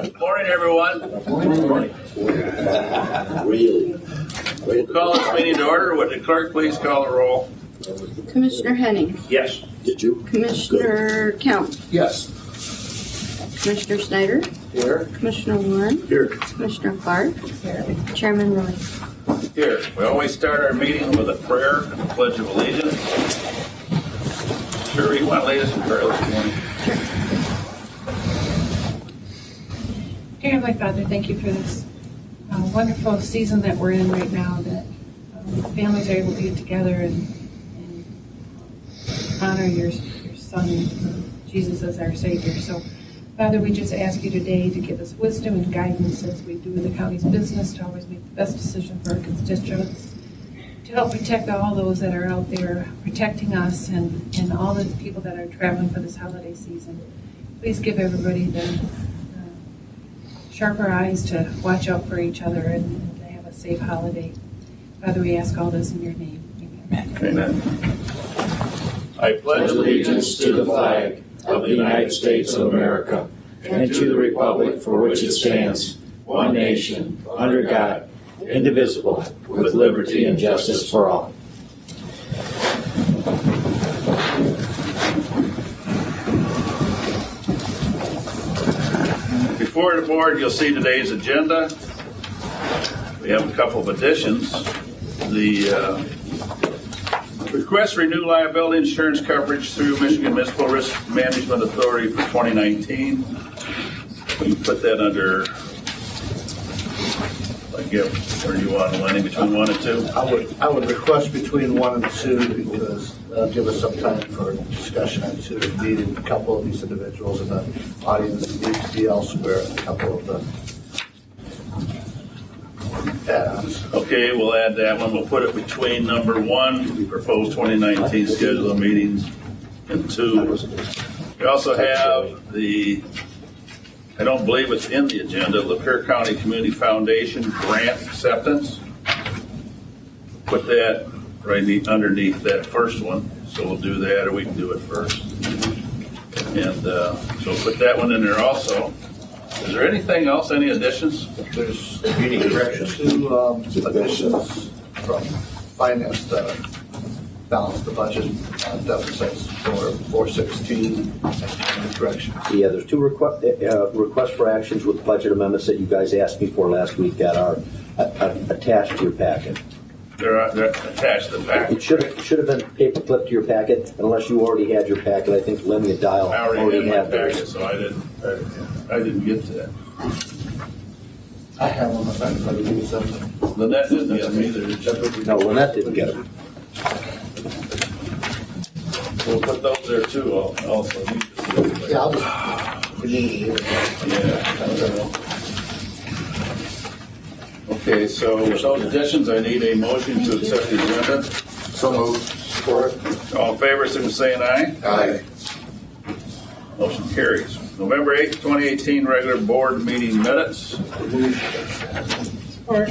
Morning, everyone. Morning. Really? We'll call this meeting to order. Would the clerk please call the roll? Commissioner Henning. Yes. Did you? Commissioner Count. Yes. Commissioner Snyder. Here. Commissioner Warren. Here. Commissioner Clark. Here. Chairman Roy. Here. We always start our meeting with a prayer and a pledge of allegiance. Sure, you want to lead us in prayer this morning? Dear Heavenly Father, thank you for this wonderful season that we're in right now, that families are able to get together and honor your Son, Jesus, as our Savior. So, Father, we just ask you today to give us wisdom and guidance as we do the county's business, to always make the best decision for our constituents, to help protect all those that are out there protecting us and all the people that are traveling for this holiday season. Please give everybody the sharper eyes to watch out for each other and to have a safe holiday. Father, we ask all this in your name. Amen. Amen. I pledge allegiance to the flag of the United States of America and to the republic for which it stands, one nation, under God, indivisible, with liberty and justice for all. Before the board, you'll see today's agenda. We have a couple of additions. The request to renew liability insurance coverage through Michigan Municipal Risk Management Authority for 2019. We put that under, where do you want, Lenny, between 1 and 2? I would request between 1 and 2 because give us some time for discussion on 2. Meeting a couple of these individuals in the audience need to be elsewhere. A couple of the add-ons. Okay, we'll add that one. We'll put it between number 1, we propose 2019 schedule of meetings, and 2. We also have I don't believe it's in the agenda, Lapeer County Community Foundation grant acceptance. Put that right underneath that first one. So we'll do that, or we can do it first. And so put that one in there also. Is there anything else, any additions? There's any corrections to additions from finance to balance the budget deficits for 416 and corrections. Yeah, there's 2 requests for actions with budget amendments that you guys asked me for last week that are attached to your packet. They're attached to the packet. It should have been paper clipped to your packet, unless you already had your packet. I think Lenny and Dial already had packet, theirs. so I didn't get to that. I have one if anybody needs them. Lynette didn't get them either. No, Lynette didn't get it. We'll put those there too. Also, Yeah, I'll just need it. Yeah. Okay, so with those additions, I need a motion to accept the agenda. So moved. Support. All in favor, signify saying aye. Aye. Motion carries. November 8th, 2018 regular board meeting minutes. Or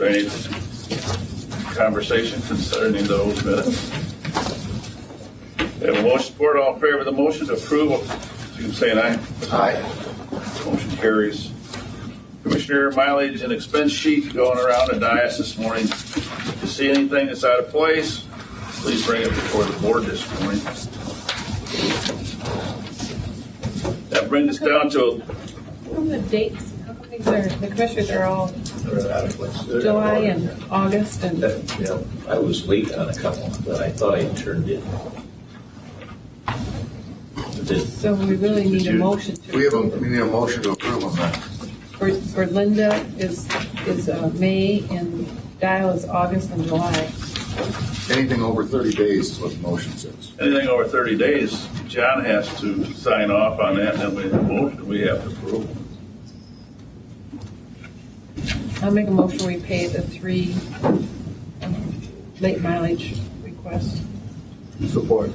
Any conversation concerning those minutes? We have a motion support. All in favor of the motion to approve, signify saying aye. Aye. Motion carries. Commissioner mileage and expense sheet going around the dais this morning. If you see anything that's out of place, please bring it before the board this morning. That brings us down to from the dates, how come these are, the commissioners are all July and August and Yeah, I was late on a couple, but I thought I turned in. so we really need a motion to. We need a motion to approve on that. For Linda is May and Dial is August and July. Anything over 30 days is what the motion says. anything over 30 days. John has to sign off on that, and then we have to approve. I'll make a motion we pay the 3 late mileage requests. Support.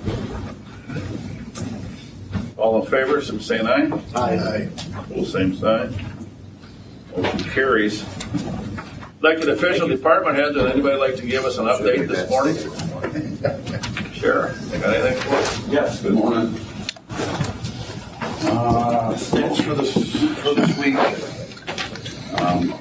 All in favor, some saying aye. Aye. All same sign. Motion carries. Elected official department heads, would anybody like to give us an update this morning? Sheriff, you got anything for us? Yes, good morning. Stats for this week.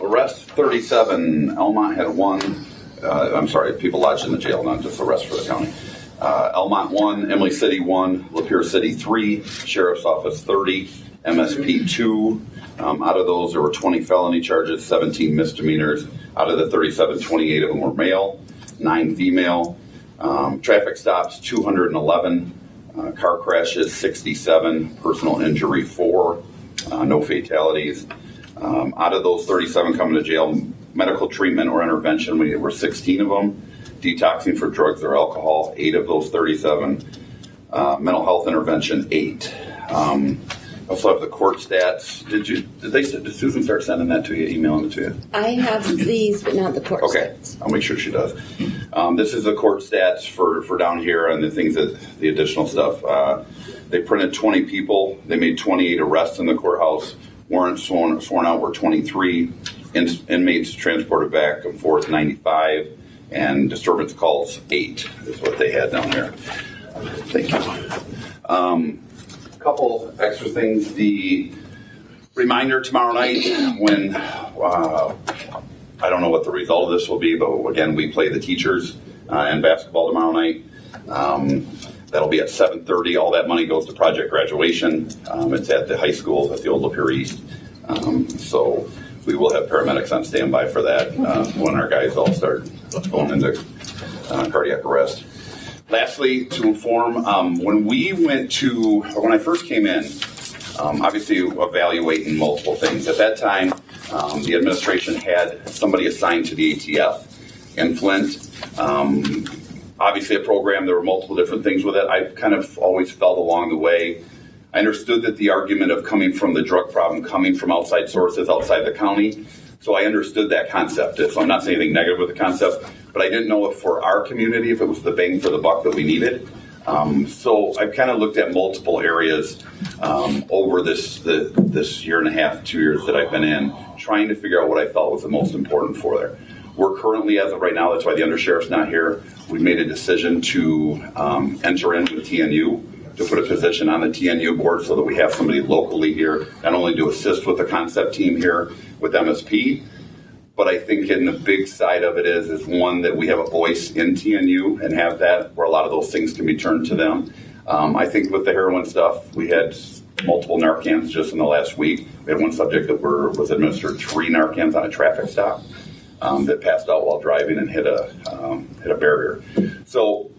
Arrest 37. Elmont had 1. People lodged in the jail, not just arrest for the county. Elmont 1, Emily City 1, Lapeer City 3, Sheriff's Office 30, MSP 2. Out of those, there were 20 felony charges, 17 misdemeanors. Out of the 37, 28 of them were male, 9 female. Traffic stops, 211. Car crashes, 67. Personal injury, 4. No fatalities. Out of those 37 coming to jail, medical treatment or intervention, we were 16 of them. Detoxing for drugs or alcohol, 8 of those 37. Mental health intervention, 8. Also have the court stats. Did Susan start sending that to you, emailing it to you? I have these, but not the court Okay, stats. I'll make sure she does. This is the court stats for down here and the things the additional stuff. They printed 20 people. They made 28 arrests in the courthouse. Warrants sworn out were 23. Inmates transported back and forth 95. And disturbance calls 8 is what they had down there. Thank you. Couple extra things. The reminder tomorrow night when I don't know what the result of this will be, but again, we play the teachers in basketball tomorrow night. That'll be at 7:30. All that money goes to Project Graduation. It's at the high school at the old Lapeer East. So we will have paramedics on standby for that when our guys all start going into cardiac arrest. Lastly, to inform, when I first came in, obviously evaluating multiple things. At that time, the administration had somebody assigned to the ATF in Flint. Obviously a program, there were multiple different things with it. I kind of always felt along the way. I understood that the argument of coming from the drug problem, coming from outside sources, outside the county. So I understood that concept. So I'm not saying anything negative with the concept, but I didn't know if for our community, if it was the bang for the buck that we needed. So I've kind of looked at multiple areas over this year and a half, 2 years that I've been in, trying to figure out what I felt was the most important for there. We're currently, as of right now, that's why the undersheriff's not here, we made a decision to enter in with TNU, to put a position on the TNU board so that we have somebody locally here, not only to assist with the concept team here with MSP, but I think in the big side of it is one that we have a voice in TNU and have that where a lot of those things can be turned to them. I think with the heroin stuff, we had multiple Narcans just in the last week. We had one subject that was administered 3 Narcans on a traffic stop that passed out while driving and hit a barrier. So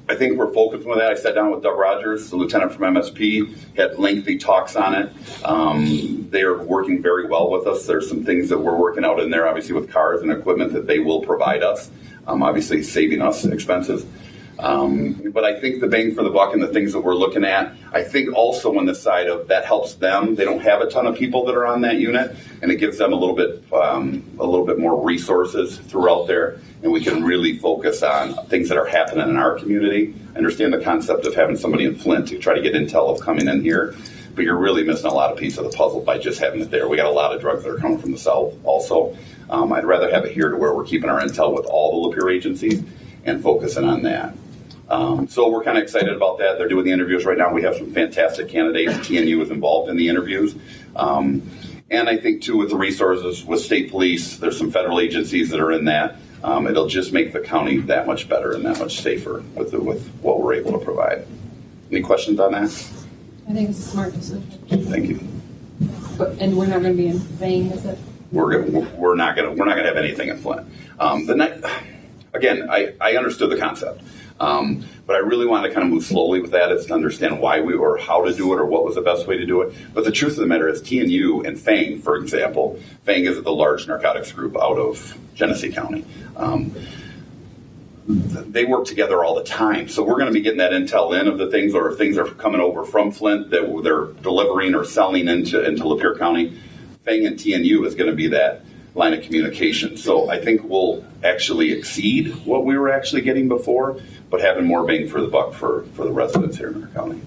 I think we're focused on that. I sat down with Doug Rogers, the lieutenant from MSP, had lengthy talks on it. They are working very well with us. There's some things that we're working out in there, obviously with cars and equipment that they will provide us, obviously saving us expenses. But I think the bang for the buck and the things that we're looking at, I think also on the side of that helps them. They don't have a ton of people that are on that unit, and it gives them a little bit more resources throughout there, and we can really focus on things that are happening in our community. I understand the concept of having somebody in Flint to try to get intel of coming in here, but you're really missing a lot of piece of the puzzle by just having it there. We got a lot of drugs that are coming from the south also. I'd rather have it here to where we're keeping our intel with all the Lapeer agencies and focusing on that. So we're kind of excited about that. They're doing the interviews right now. We have some fantastic candidates. TNU is involved in the interviews. And I think, too, with the resources with state police, there's some federal agencies that are in that. It'll just make the county that much better and that much safer with what we're able to provide. Any questions on that? I think it's a smart decision. Thank you. And we're not going to be in vain, is it? We're not going to have anything in Flint. Again, I understood the concept. But I really want to kind of move slowly with that is to understand why or how to do it or what was the best way to do it. But the truth of the matter is TNU and FANG, for example, FANG is the large narcotics group out of Genesee County. They work together all the time. So we're going to be getting that intel in of the things, or if things are coming over from Flint that they're delivering or selling into Lapeer County. FANG and TNU is going to be that line of communication. So I think we'll actually exceed what we were actually getting before, but having more bang for the buck for the residents here in our county.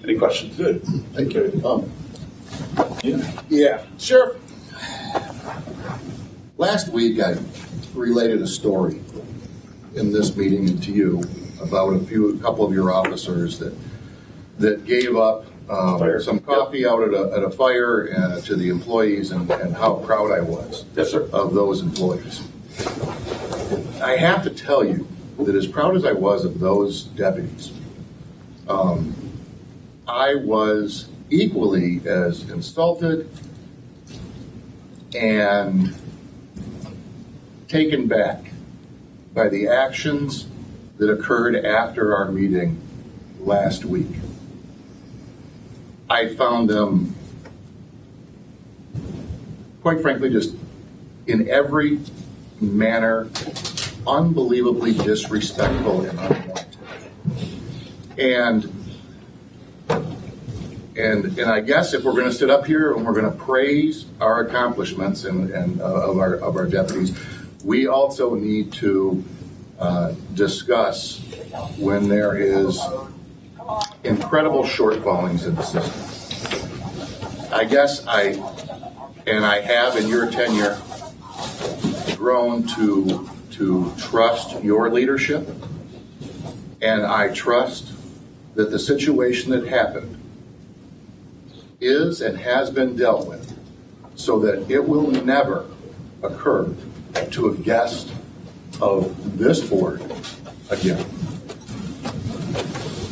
Any questions? Good. Thank you. Yeah. Sheriff, last week I related a story in this meeting and to you about a couple of your officers that gave up some coffee out at a fire to the employees and how proud I was Yes, sir. of those employees. I have to tell you that as proud as I was of those deputies, I was equally as insulted and taken back by the actions that occurred after our meeting last week. I found them, quite frankly, just in every manner, unbelievably disrespectful and unwanted. And I guess if we're going to sit up here and we're going to praise our accomplishments and of our deputies, we also need to discuss when there is incredible shortfallings in the system. I guess I have in your tenure grown to trust your leadership, and I trust that the situation that happened is and has been dealt with so that it will never occur to a guest of this board again.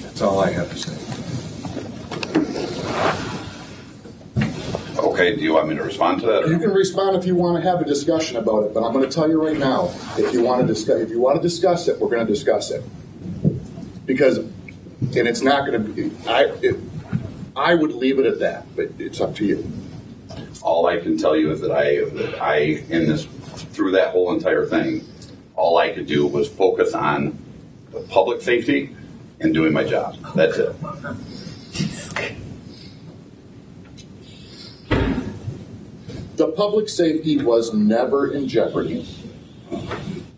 That's all I have to say. Okay, do you want me to respond to that? You can respond if you want to have a discussion about it, but I'm going to tell you right now, if you want to discuss it, we're going to discuss it. Because, and it's not going to be, I would leave it at that, but it's up to you. All I can tell you is that I in this, through that whole entire thing, all I could do was focus on the public safety and doing my job. That's it. The public safety was never in jeopardy.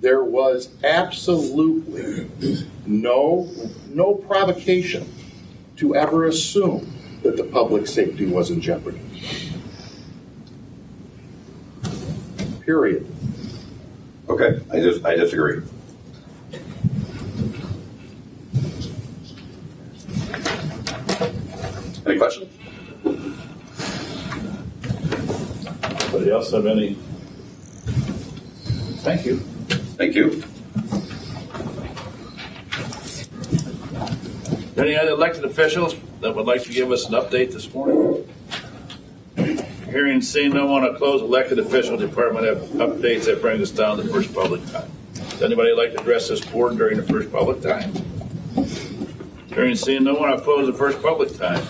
There was absolutely no provocation to ever assume that the public safety was in jeopardy. Period. Okay, I disagree. Any questions? Anybody else have any? Thank you. Thank you. Any other elected officials that would like to give us an update this morning? Hearing and seeing no one, to close elected official department have updates. That brings us down to the first public time. Does anybody like to address this board during the first public time? Hearing and seeing no one, I'll close the first public time.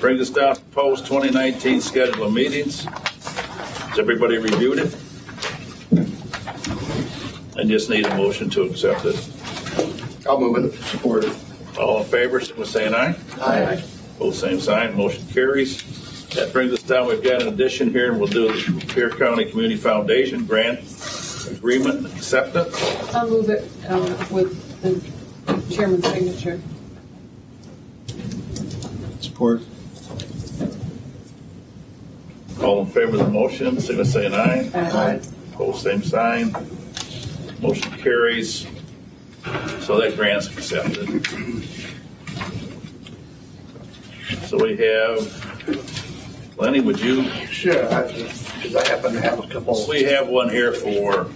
Brings us down to post 2019 schedule of meetings. Has everybody reviewed it? I just need a motion to accept it. I'll move it. Support it. All in favor, signify by saying aye. Aye. Both same sign, motion carries. That brings us down, we've got an addition here, and we'll do the Lapeer County Community Foundation grant agreement acceptance. I'll move it with the chairman's signature. Support. All in favor of the motion, signify by saying aye. Aye. Both same sign, motion carries. So that grant's accepted. So we have, Lenny, would you? Sure, because I happen to have a couple. We have one here for,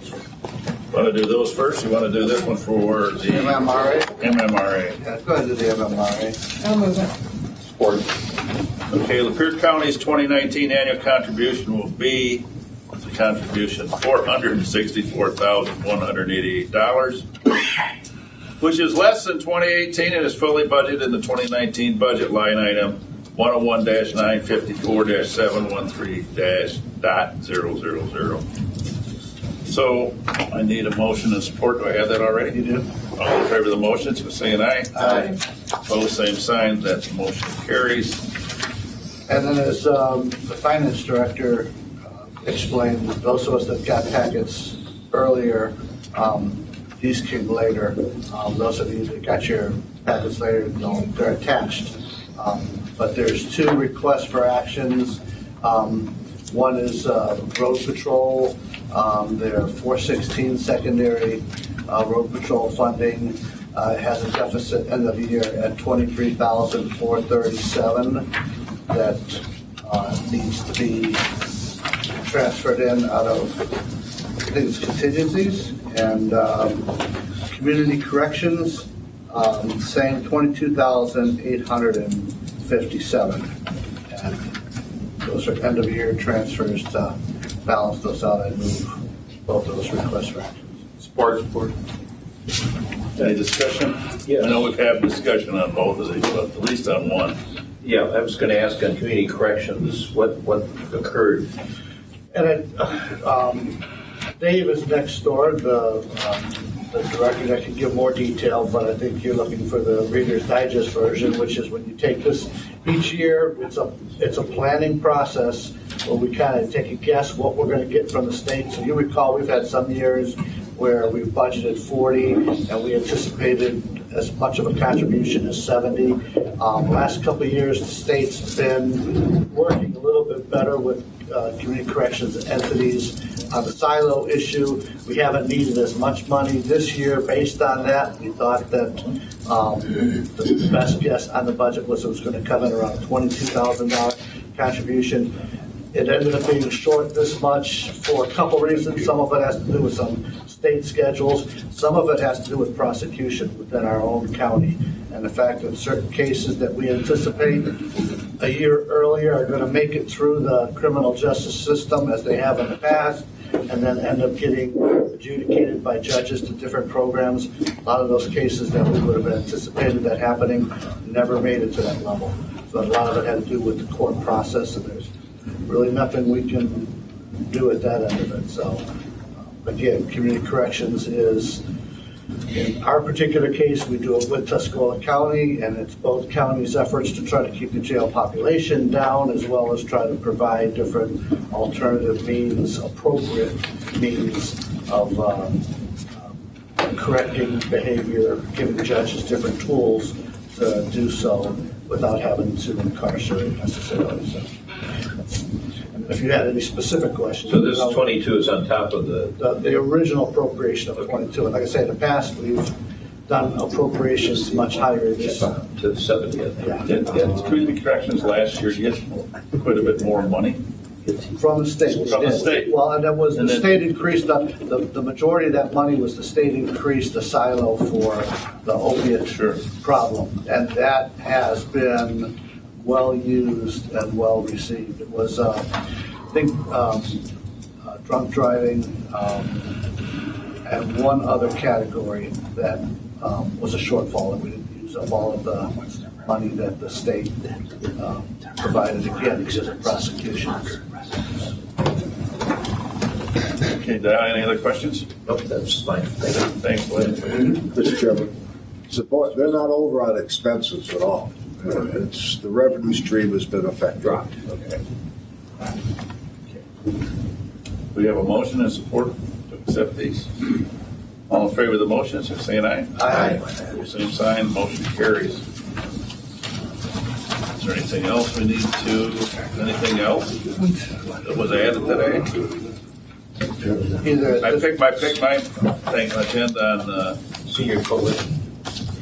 want to do those first? You want to do this one for the MMRA? MMRA? Yeah, go ahead and do the MMRA. I'll move it. Support. Okay, Lapeer County's 2019 annual contribution will be, what's the contribution? $464,188, which is less than 2018 and is fully budgeted in the 2019 budget line item 101-954-713-.000. So I need a motion and support. Do I have that already? You do. All in favor of the motion, so saying aye. Aye. Both same sign, that motion carries. And then as the finance director explained, those of us that got packets earlier, these came later. Those of you that got your packets later, they're attached. But there's two requests for actions. One is road patrol, their 416 secondary road patrol funding. It has a deficit end of the year at $23,437 that needs to be transferred in out of these contingencies. And community corrections, same $22,857. And those are end of year transfers to balance those out and move both of those requests for actions. Support. Any discussion? Yes. I know we've had discussion on both of these, but at least on one. Yeah, I was going to ask on community corrections, what occurred? And Dave is next door, the director that can give more detail, but I think you're looking for the Reader's Digest version, which is when you take this each year, it's a planning process where we kind of take a guess what we're going to get from the state. So you recall we've had some years where we budgeted 40 and we anticipated as much of a contribution as 70. Last couple of years, the state's been working a little bit better with community corrections entities. On the silo issue, we haven't needed as much money this year. Based on that, we thought that the best guess on the budget was it was going to come in around a $22,000 contribution. It ended up being short this much for a couple reasons. Some of it has to do with some state schedules. Some of it has to do with prosecution within our own county. And the fact that certain cases that we anticipate a year earlier are going to make it through the criminal justice system as they have in the past, and then end up getting adjudicated by judges to different programs. A lot of those cases that we would have anticipated that happening never made it to that level. So a lot of it had to do with the court process, and there's really nothing we can do at that end of it. So again, community corrections is, in our particular case, we do it with Tuscola County, and it's both counties' efforts to try to keep the jail population down, as well as try to provide different alternative means, appropriate means of correcting behavior, giving judges different tools to do so without having to incarcerate necessarily. So, if you had any specific questions. So this 22 is on top of the original appropriation of 22. And like I say, in the past, we've done appropriations much higher this to 70. Yeah. Did community corrections last year get quite a bit more money? From the state. From the state. Well, and that was, And the then- state increased, the majority of that money was the state increased the silo for the opiate problem. And that has been well used and well received. It was, I think, drunk driving and one other category that was a shortfall, that we didn't use up all of the money that the state provided, again, because of prosecutions. Okay, Di, any other questions? Nope, that's fine. Thanks, Lynn. Mr. Chairman, they're not over on expenses at all. It's the revenue stream has been affected. Okay. We have a motion and support to accept these. All in favor of the motion, saying aye. Aye. Same sign, motion carries. Is there anything else we need to, anything else that was added today? Either I picked my thing, agenda on, Senior coalition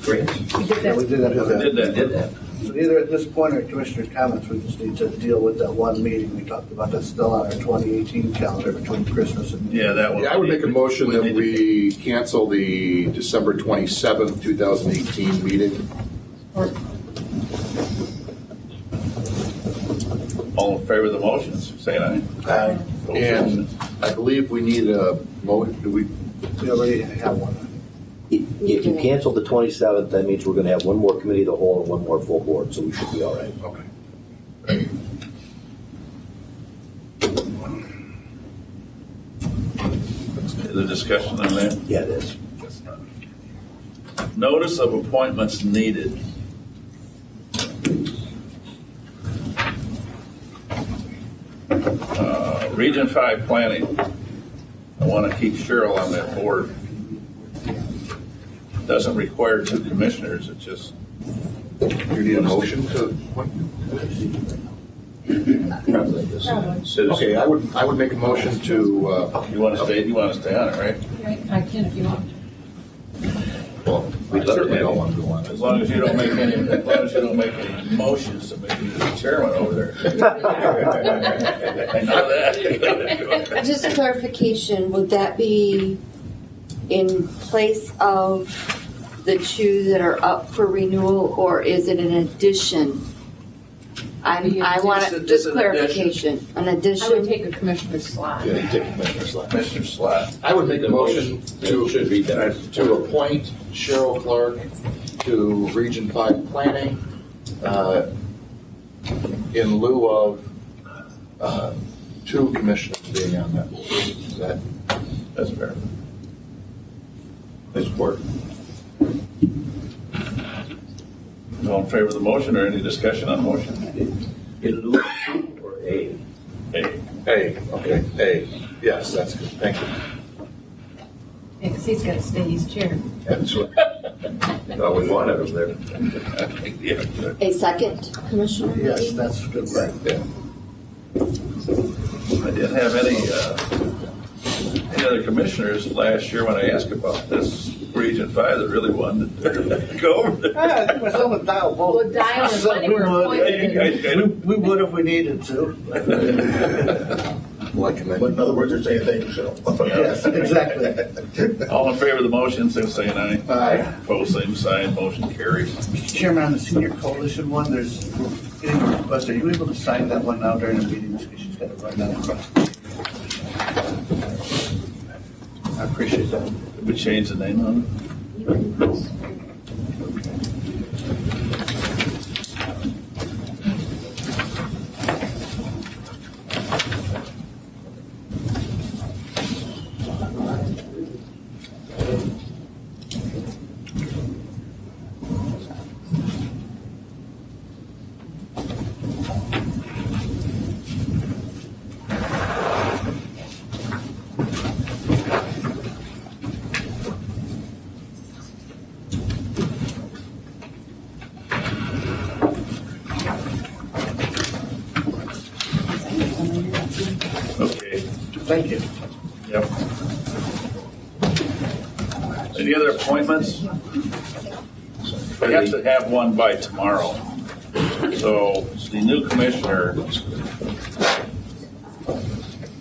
grants. We did yeah, we that. did that. did that. So either at this point or Commissioner's comments, we just need to deal with that one meeting we talked about that's still on our 2018 calendar between Christmas and New Year. Yeah, that one. Yeah, I would make a motion that we cancel the December 27th, 2018 meeting. All in favor of the motion, saying aye. Aye. And I believe we need a motion, do we? We already have one. If you cancel the 27th, that means we're going to have one more committee of the whole and one more full board, so we should be all right. Okay. The discussion on that. Yeah, it is. Notice of appointments needed. Region 5 Planning. I want to keep Cheryl on that board. Doesn't require 2 commissioners, it's just. You need a motion to? Okay, I would make a motion to. You want to stay on it, right? Right, I can if you want. Well, We certainly don't want to go on it. As long as you don't make any motions to make you the chairman over there. I know that. Just a clarification, would that be in place of the two that are up for renewal, or is it an addition? I want It's just an clarification, an I would addition. take a commissioner's slot. Yeah, take Commissioner Slot. Mr. Slot. I would make a motion Should be done. to appoint Cheryl Clark to Region 5 Planning in lieu of two commissioners being on that board. Is that? That's fair. I support. All in favor of the motion or any discussion on the motion? In lieu of or a? Hey, A, okay, A. Yes, that's good. Thank you. Because he's got to stay, he's chair. That's what. No, we wanted them there. yeah. A second, Commissioner? Yes, that's good. Right, yeah. I didn't have any other commissioners last year when I asked about this Region 5 that really wanted to go over there. We're still with dial vote. Well, Dial and Lenny were appointed. We would if we needed to. Like, in other words, they're saying thank you, Cheryl. Yes, exactly. All in favor of the motion, say aye. Aye. Opposed, same sign, motion carries. Mr. Chairman, on the senior coalition one, there's getting a request. Are you able to sign that one now during the meeting? Because she's got to run down across. I appreciate that. Did we change the name on it? Okay, Thank you. yep. Any other appointments? We have to have one by tomorrow. So the new commissioner,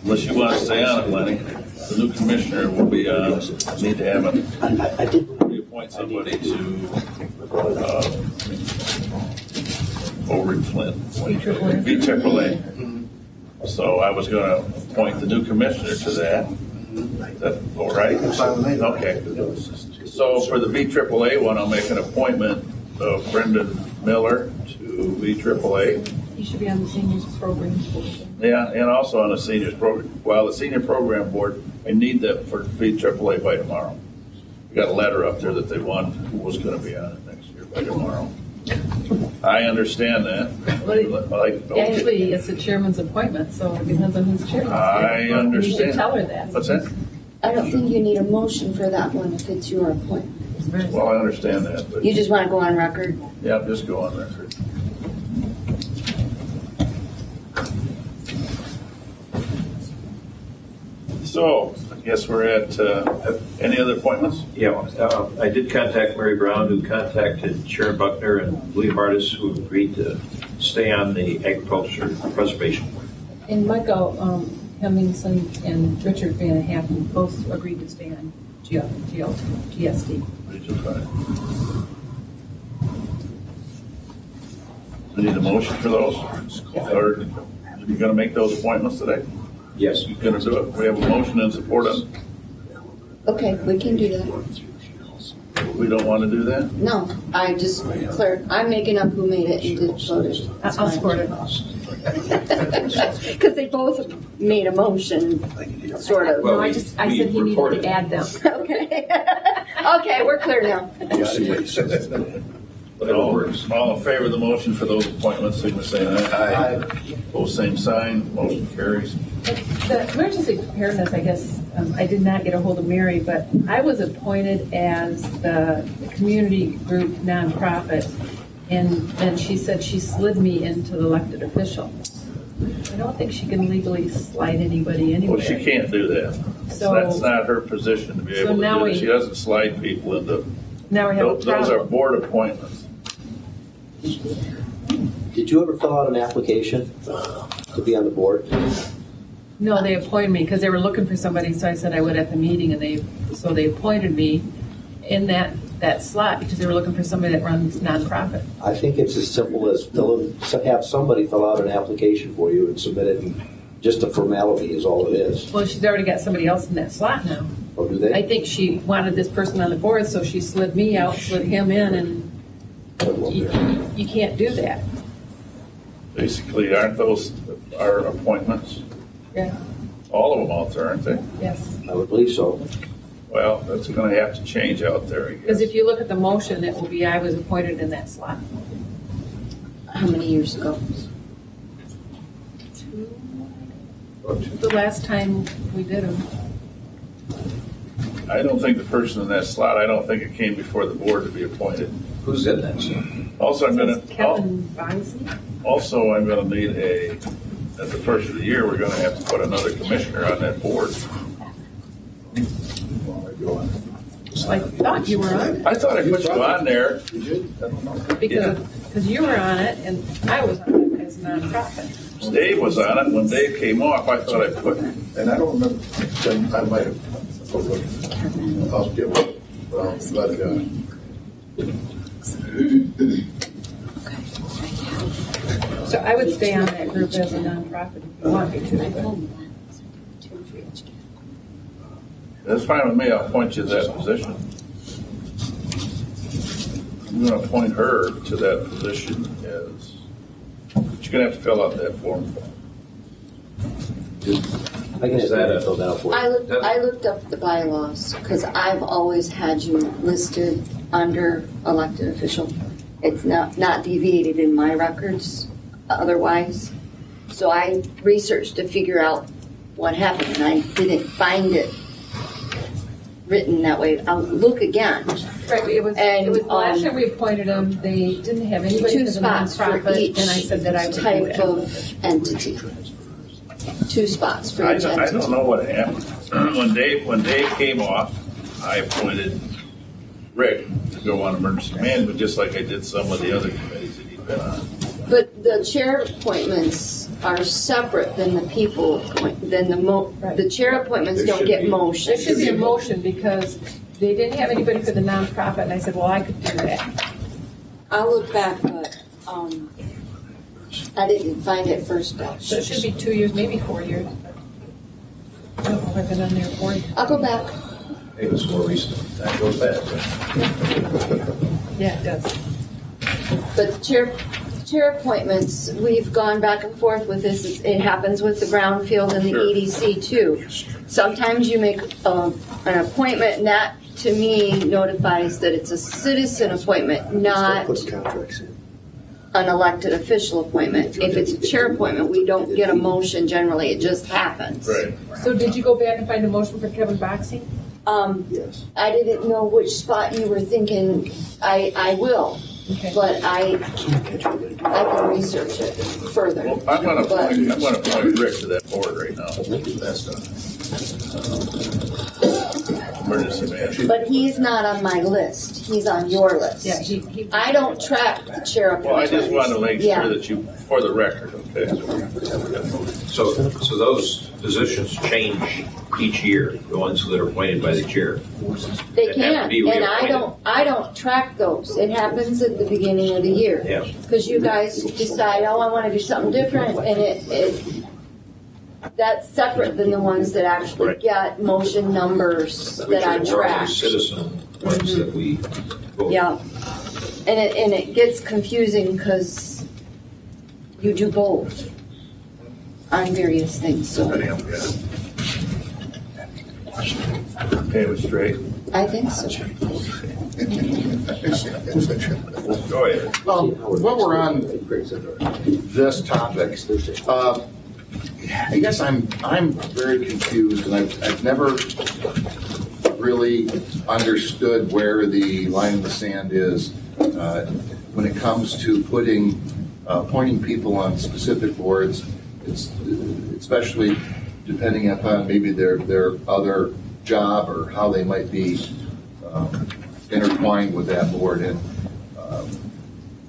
unless you want to stay on it, Lenny, the new commissioner will be on, need to have I did. reappoint somebody to, over in Flint. BAAA. So I was going to appoint the new commissioner to that. Is that all right? Fine with me. Okay. So for the BAAA one, I'll make an appointment of Brendan Miller to BAAA. He should be on the seniors program board. Yeah, and also on the seniors program. Well, the senior program board, I need that for BAAA by tomorrow. We got a letter up there that they want who was going to be on it next year by tomorrow. I understand that. Actually, it's the chairman's appointment, so it depends on who's chairman. I You understand. should tell her that. What's that? I don't think you need a motion for that one if it's your appointment. Well, I understand that, but You just want to go on record? yeah, just go on record. So, I guess we're at, any other appointments? Yeah, I did contact Mary Brown, who contacted Sharon Buckner and William Artis, who agreed to stay on the Agriculture Preservation Board. And Michael Hemmingson and Richard Van Hatten both agreed to stay on GSD. Region 5. We need a motion for those? Or are you gonna make those appointments today? Yes. You gonna do it? We have a motion and support it. Okay, we can do that. We don't wanna do that? No, I just I'm making up who made it and did voted. I'll support it. Because they both made a motion, sort of. Well, No, I said he needed recorded. to add them. Okay. Okay, we're clear now. All in favor of the motion for those appointments, signify saying aye. Both same sign, motion carries. The emergency preparedness, I guess, I did not get a hold of Mary, but I was appointed as the community group nonprofit, and then she said she slid me into the elected official. I don't think she can legally slide anybody anywhere. Well, she can't do that. So- That's not her position to be So able to now do it. we- She doesn't slide people into Now we have a Those are problem. board appointments. Did you ever fill out an application to be on the board? No, they appointed me because they were looking for somebody, so I said I would at the meeting, and they appointed me in that slot because they were looking for somebody that runs nonprofit. I think it's as simple as have somebody fill out an application for you and submit it, and just a formality is all it is. Well, she's already got somebody else in that slot now. Or do they? I think she wanted this person on the board, so she slid me out, slid him in, and you can't do that. Basically, aren't those our appointments? Yeah. All of them out there, aren't they? Yes. I would believe so. Well, that's going to have to change out there, I Because guess. if you look at the motion, it will be I was appointed in that slot. How many years ago? The last time we did them. I don't think the person in that slot, I don't think it came before the board to be appointed. Who's in that, sir? Also, I'm going Kevin Bisey? to need at the first of the year, we're going to have to put another commissioner on that board. I thought you were on I thought I put you on there. it because you were on it and I was on it as a nonprofit. Dave was on it. When Dave came off, I thought I put, And I don't remember, then I might have, I'll get one. Well, So I would stay on that group as a nonprofit if you want me to. that's fine with me. I'll appoint you to that position. I'm going to appoint her to that position as, but you're going to have to fill out that form. I can Is that have a- that filled out for you. I looked up the bylaws because I've always had you listed under elected official. It's not deviated in my records otherwise. So I researched to figure out what happened, and I didn't find it written that way. I'll look again. Right, it was the last time we appointed them, they didn't have anybody Two for the spots for nonprofit, each and I said that I would do type it. of entity. 2 spots for I each don't entity. know what happened. When Dave came off, I appointed Rick to go on emergency management, just like I did some of the other committees that he'd been on. But the chair appointments are separate than the people, the chair appointments don't get motion. There should be a motion because they didn't have anybody for the nonprofit, and I said, well, I could do that. I'll look back, but I didn't find it first batch. So it should be 2 years, maybe 4 years. I don't know if I've been on there 4 years. I'll go back. It was more recent. That goes back. Yeah, it does. But chair appointments, we've gone back and forth with this. It happens with the Brownfield and the Sure. EDC too. Sometimes you make an appointment, and that to me notifies that it's a citizen appointment, not Put the contracts in. an elected official appointment. If it's a chair appointment, we don't get a motion generally, it just happens. Right. So did you go back and find a motion for Kevin Boxing? Yes. I didn't know which spot you were thinking. I will, Okay. but I can research it further. Well, I'm going to But- appoint Rick to that board right now. That's emergency management. But he's not on my list. He's on your list. Yeah, he. I don't track the chair Well, I appointments. just wanted to make Yeah. sure that you, for the record, okay? So those positions change each year, the ones that are appointed by the chair. They They have to can, be and reappointed. I don't track those. It happens at the beginning of the year. Yeah. Because you guys decide, oh, I want to do something different, and that's separate than the ones that actually Right. get motion numbers Which that I are more of track. the citizen ones that we vote. Yeah, and it gets confusing because you do both on various things, so Okay, we're straight. I think so. Go ahead. While we're on this topic, I guess I'm very confused, and I've never really understood where the line in the sand is when it comes to appointing people on specific boards. It's especially depending upon maybe their other job or how they might be intertwined with that board.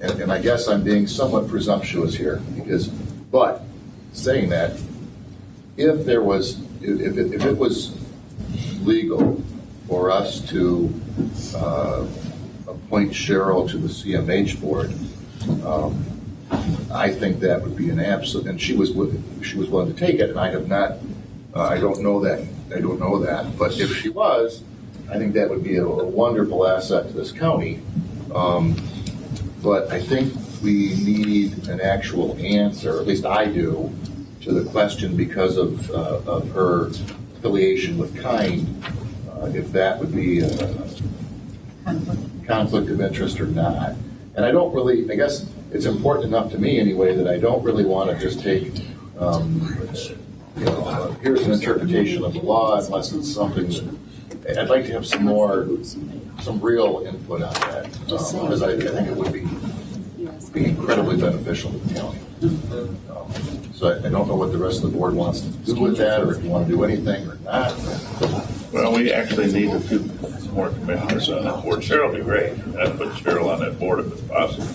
And I guess I'm being somewhat presumptuous here but saying that, if it was legal for us to appoint Cheryl to the CMH board, I think that would be an absolute, and she was willing to take it, and I have not, I don't know that, but if she was, I think that would be a wonderful asset to this county. But I think we need an actual answer, at least I do, to the question because of her affiliation with Kind, if that would be a conflict of interest or not. And I don't really, I guess it's important enough to me anyway that I don't really want to just take, here's an interpretation of the law unless it's something that, I'd like to have some real input on that, because I think it would be incredibly beneficial to the county. So I don't know what the rest of the board wants to do with that, or if you want to do anything or not. Well, we actually need some more commissioners on that board. Cheryl would be great. I'd put Cheryl on that board if it's possible.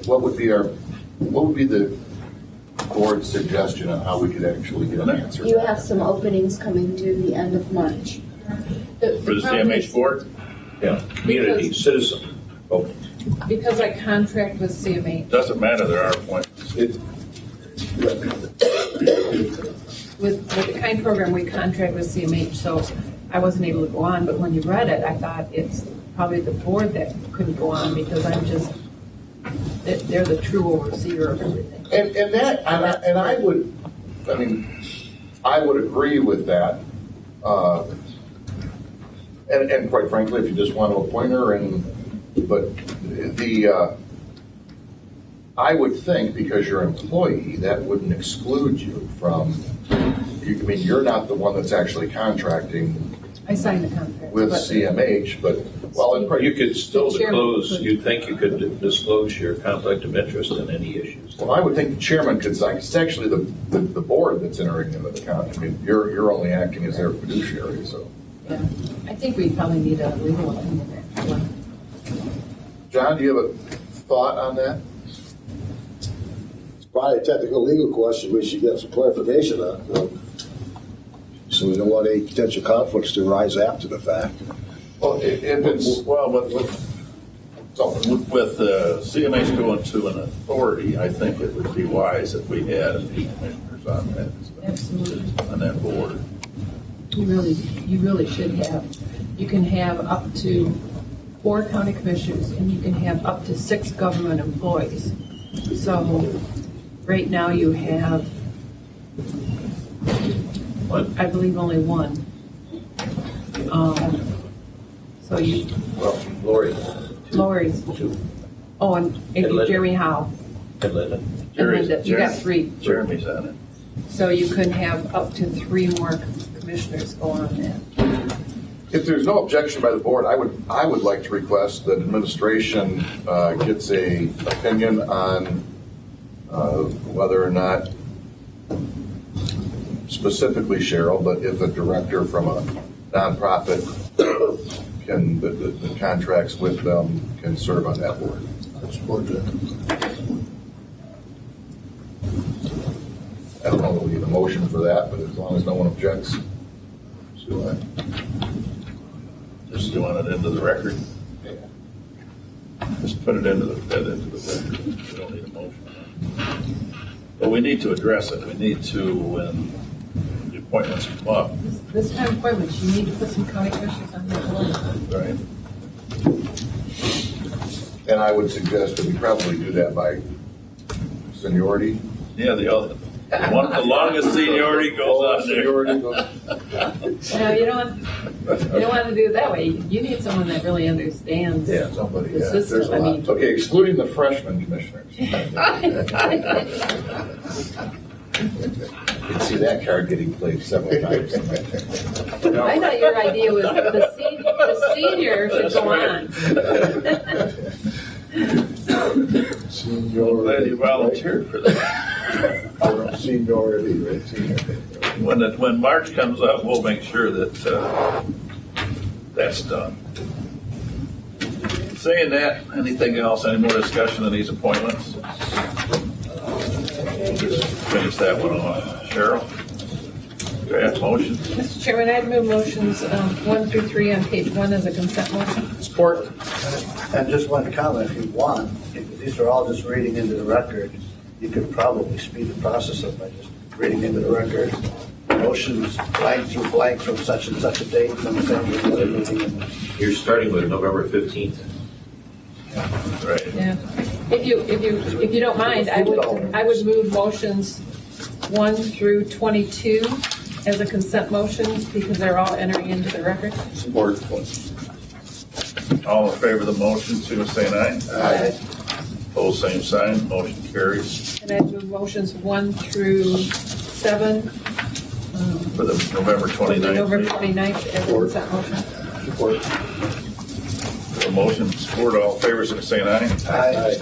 What would be the board's suggestion on how we could actually get an answer? You have some openings coming due the end of March. For the CMH board? Yeah, community, citizen. Oh, Because I contract with CMH. Doesn't matter, there are appointments. With the Kind program, we contract with CMH, so I wasn't able to go on, but when you read it, I thought it's probably the board that couldn't go on because they're the true overseer of everything. I would agree with that. And quite frankly, if you just want to appoint her, I would think because you're an employee, that wouldn't exclude you from. You're not the one that's actually contracting. I signed the contract with CMH, but you could still disclose. You'd think you could disclose your conflict of interest in any issues. Well, I would think the chairman could sign. It's actually the board that's entering into the contract. You're only acting as their fiduciary, so. Yeah, I think we probably need a legal opinion there. John, do you have a thought on that? It's probably a technical legal question we should get some clarification on. So we don't want any potential conflicts to arise after the fact. Well, if it's with CMH going to an authority, I think it would be wise if we had a few commissioners on that. Absolutely. On that board. You really should have. You can have up to 4 county commissioners, and you can have up to 6 government employees. So right now you have, I believe, only 1. Lori's 2. Oh, and Jeremy Howe. And Linda. You got 3. Jeremy's on it. So you could have up to 3 more commissioners go on that. If there's no objection by the board, I would like to request that administration gets a opinion on whether or not specifically Cheryl, but if a director from a nonprofit can the contracts with them can serve on that board. I support that. I don't know that we need a motion for that, but as long as no one objects, let's do that. Just doing it into the record. Just put it into the record. We don't need a motion. But we need to address it. We need to, when the appointments come up. This time of appointments, you need to put some county commissioners on that board. Right. And I would suggest that we probably do that by seniority. Yeah, the longest seniority goes on there. No, you don't want to do it that way. You need someone that really understands Somebody. the system. There's a lot. Okay, excluding the freshman commissioners. You can see that card getting played several times. I thought your idea was the senior should go on. I'm glad you volunteered for that. Seniority, right? When March comes up, we'll make sure that that's done. Saying that, anything else? Any more discussion on these appointments? Just finish that one off. Cheryl? Draft motion. Mr. Chairman, I'd move motions 1 through 3 on page 1 as a consent motion. Support. And just one comment, if you want, if these are all just reading into the record, you could probably speed the process up by just reading into the record. Motions blank through blank from such and such a date, and then saying another meeting. You're starting with November 15th. Right. Yeah. If you don't mind, I would move motions 1 through 22 as a consent motion because they're all entering into the record. Support. All in favor of the motion, signify by saying aye. Aye. Opposed, same sign. Motion carries. And I'd move motions 1 through 7 For the November for 29th. the November meeting. 29th as a consent motion. Support. The motion, support, all in favor, signify by saying aye. Aye.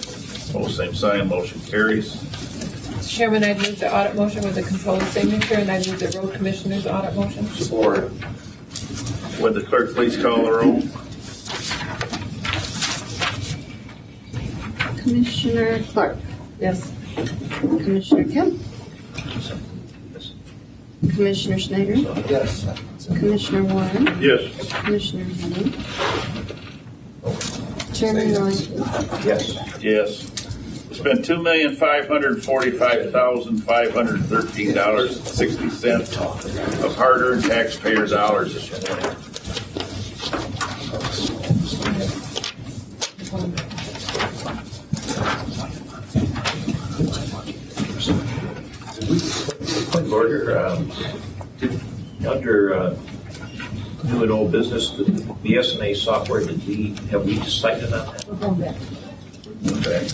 Opposed, same sign. Motion carries. Mr. Chairman, I'd move the audit motion with the controller's signature, and I'd move the road commissioner's audit motion. Support. Would the clerk please call the roll? Commissioner Clark. Yes. Commissioner Kemp. Commissioner Schneider. Yes. Commissioner Warren. Yes. Commissioner Henning. Chairman Millington. Yes. Yes. Spent $2,545,513.60 of hard-earned taxpayer dollars this morning. Point of order, under new and old business, the BSNA software, have we decided on that We're going back. Okay.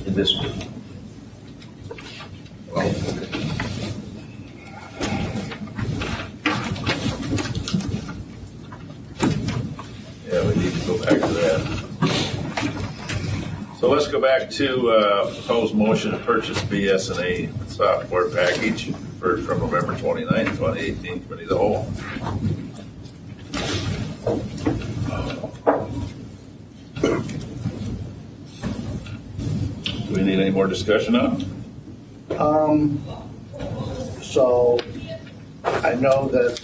in this meeting? Yeah, we need to go back to that. So let's go back to proposed motion to purchase BSNA software package from November 29th, 2018, committee of the whole. Do we need any more discussion on it? So I know that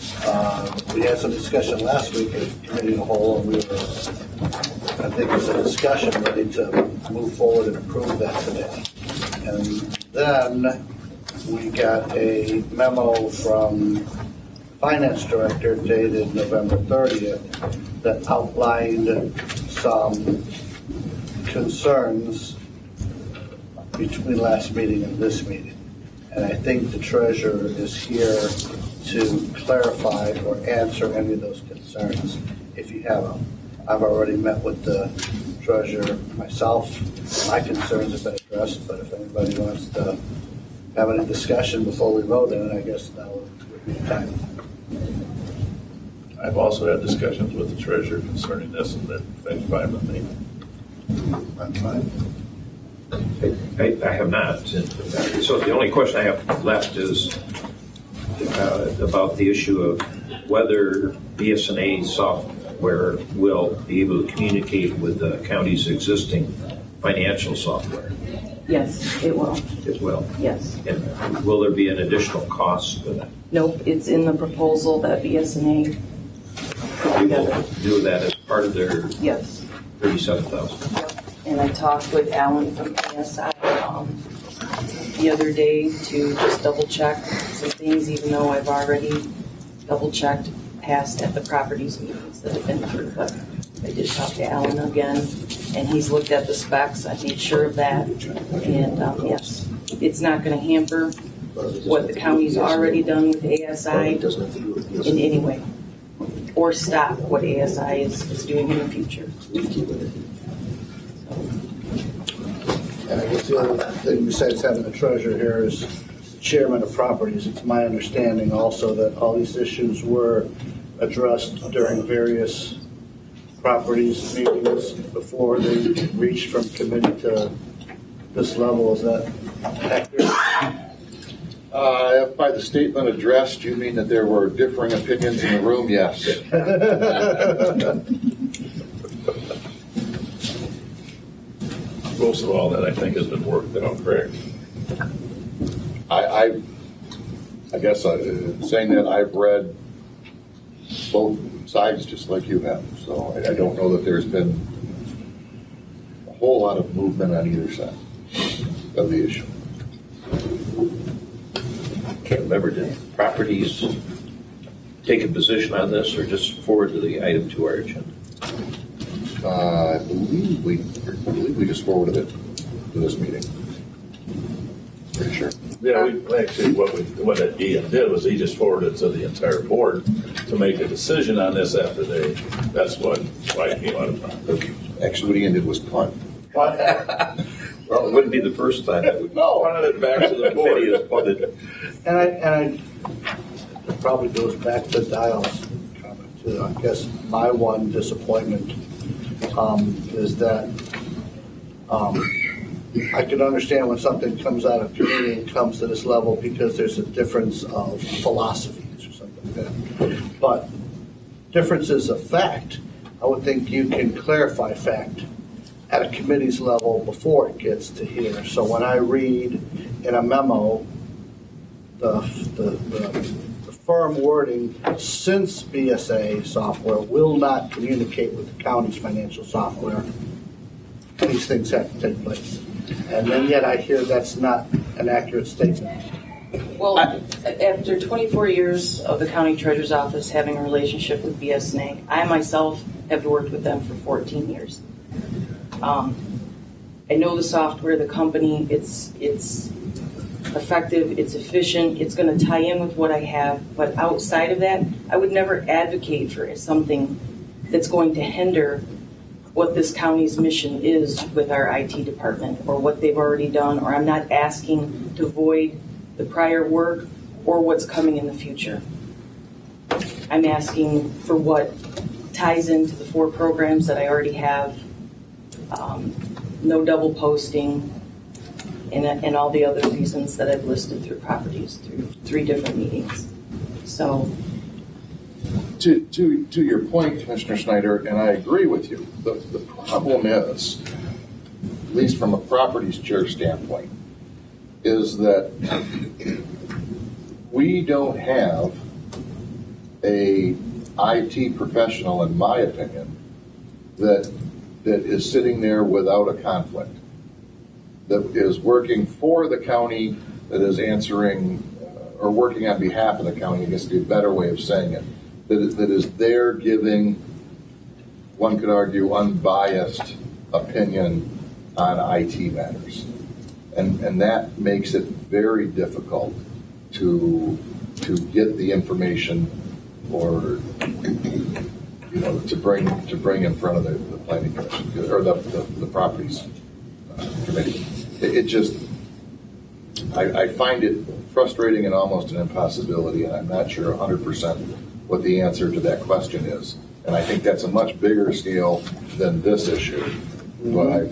we had some discussion last week at committee of the whole, and we were, I think it was a discussion ready to move forward and approve that today. And then we got a memo from finance director dated November 30th that outlined some concerns between last meeting and this meeting. And I think the treasurer is here to clarify or answer any of those concerns if you have them. I've already met with the treasurer myself. My concerns have been addressed, but if anybody wants to have any discussion before we vote on it, I guess now would be the time. I've also had discussions with the treasurer concerning this, and that's fine with me. I'm fine. I have not. So the only question I have left is about the issue of whether BSNA software will be able to communicate with the county's existing financial software. Yes, it will. It will. Yes. And will there be an additional cost for that? Nope, it's in the proposal that BSNA put They will together. do that as part of their Yes. $37,000. And I talked with Alan from ASI the other day to just double check some things, even though I've already double checked past at the properties meetings that have been through. But I did talk to Alan again, and he's looked at the specs. I made sure of that. And yes, it's not going to hamper what the county's already done with ASI in any way, or stop what ASI is doing in the future. And I guess the other thing besides having the treasurer here is the chairman of properties. It's my understanding also that all these issues were addressed during various properties meetings before they reached from committee to this level. Is that accurate? If by the statement addressed, you mean that there were differing opinions in the room, yes. most of all that I think has been worked out correct. I guess saying that I've read both sides just like you have, so I don't know that there's been a whole lot of movement on either side of the issue. Can't remember, did properties take a position on this or just forward to the item to our agenda? I believe we just forwarded it to this meeting. Pretty sure. Yeah, we actually, what Ian did was he just forwarded it to the entire board to make a decision on this after that's why it came out of it. Actually, what Ian did was punt. Well, it wouldn't be the first time that would Punted it back to the board. Committee has punted. And it probably goes back to Dial's comment too. I guess my one disappointment is that I can understand when something comes out of committee and comes to this level because there's a difference of philosophies or something like that. But differences of fact, I would think you can clarify fact at a committee's level before it gets to here. So when I read in a memo the firm wording, since BSA software will not communicate with the county's financial software, these things have to take place. And then yet I hear that's not an accurate statement. Well, after 24 years of the county treasurer's office having a relationship with BSNA, I myself have worked with them for 14 years. I know the software, the company, it's effective, it's efficient, it's going to tie in with what I have, but outside of that, I would never advocate for something that's going to hinder what this county's mission is with our IT department or what they've already done, or I'm not asking to void the prior work or what's coming in the future. I'm asking for what ties into the 4 programs that I already have, no double posting, and all the other reasons that I've listed through properties through 3 different meetings. So, To your point, Commissioner Snyder, and I agree with you, the problem is, at least from a properties chair standpoint, is that we don't have a IT professional, in my opinion, that is sitting there without a conflict, that is working for the county, that is answering or working on behalf of the county, I guess would be a better way of saying it, that is there giving, one could argue, unbiased opinion on IT matters. And that makes it very difficult to get the information or to bring in front of the planning commission or the properties committee. It just, I find it frustrating and almost an impossibility, and I'm not sure 100% what the answer to that question is. And I think that's a much bigger scale than this issue. But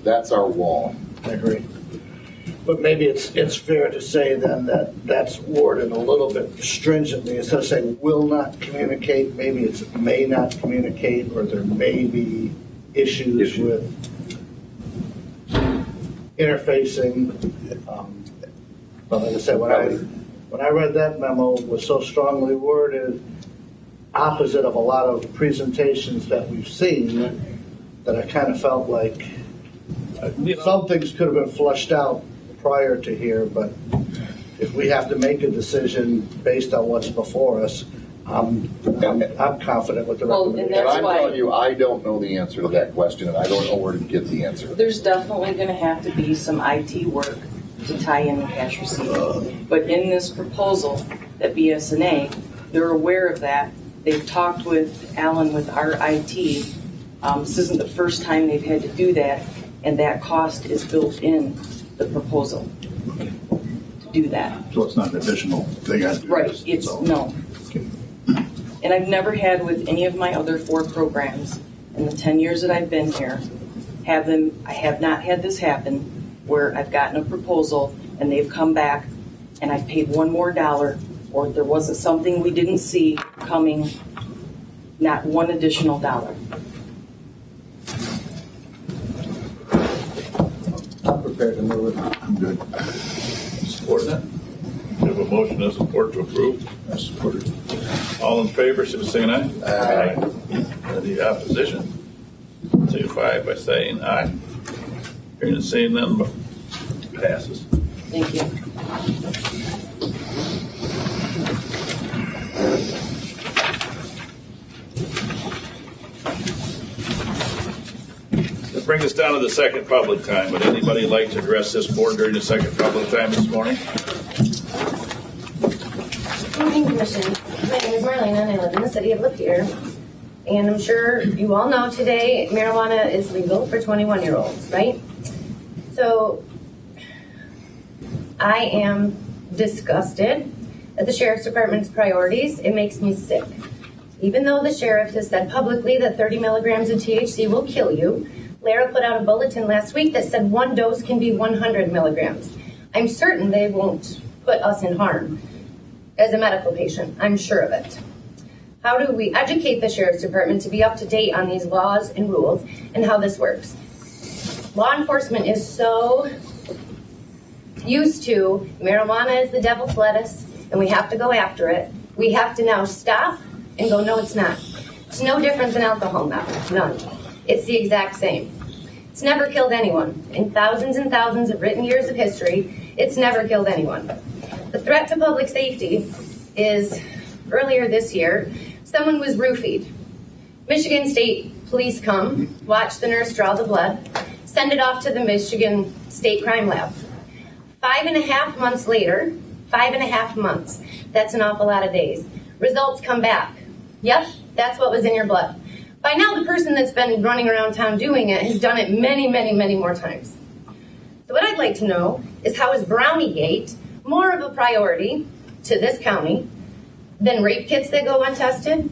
that's our wall. I agree. But maybe it's fair to say then that that's worded a little bit stringently. Instead of saying will not communicate, maybe it's may not communicate, or there may be issues with interfacing. But like I said, when I read that memo, it was so strongly worded, opposite of a lot of presentations that we've seen, that I kind of felt like some things could have been flushed out prior to here, but if we have to make a decision based on what's before us, I'm confident with the recommendation. and that's I'm why telling you, I don't know the answer to that question, and I don't know where to get the answer. there's definitely going to have to be some IT work to tie in the cash receipt. But in this proposal that BSNA, they're aware of that. They've talked with Alan with our IT. This isn't the first time they've had to do that, and that cost is built in the proposal to do that. So it's not an additional thing I do. Right, no. And I've never had with any of my other 4 programs in the 10 years that I've been here, I have not had this happen where I've gotten a proposal and they've come back and I've paid $1 more, or there wasn't something we didn't see coming, not $1 additional. prepared to move it. I'm good. Support that? We have a motion and support to approve. I support it. All in favor, should say aye. Aye. Any opposition? Signify by saying aye. Hearing and seeing none, passes. Thank you. That brings us down to the second public time. Would anybody like to address this board during the second public time this morning? Morning, Commission. My name is Marlena, and I live in the city of Lapeer. And I'm sure you all know today marijuana is legal for 21-year-olds, right? So I am disgusted at the Sheriff's Department's priorities. It makes me sick. Even though the sheriff has said publicly that 30 milligrams of THC will kill you, Lara put out a bulletin last week that said one dose can be 100 milligrams. I'm certain they won't put us in harm as a medical patient. I'm sure of it. How do we educate the Sheriff's Department to be up to date on these laws and rules and how this works? Law enforcement is so used to marijuana is the devil's lettuce and we have to go after it. We have to now stop and go, no, it's not. It's no different than alcohol now. None. It's the exact same. It's never killed anyone. In thousands and thousands of written years of history, it's never killed anyone. The threat to public safety is earlier this year, someone was roofied. Michigan State Police come, watch the nurse draw the blood, send it off to the Michigan State Crime Lab. 5.5 months later, 5.5 months, that's an awful lot of days. Results come back. Yep, that's what was in your blood. By now, the person that's been running around town doing it has done it many, many, many more times. So what I'd like to know is how is Browniegate more of a priority to this county than rape kits that go untested,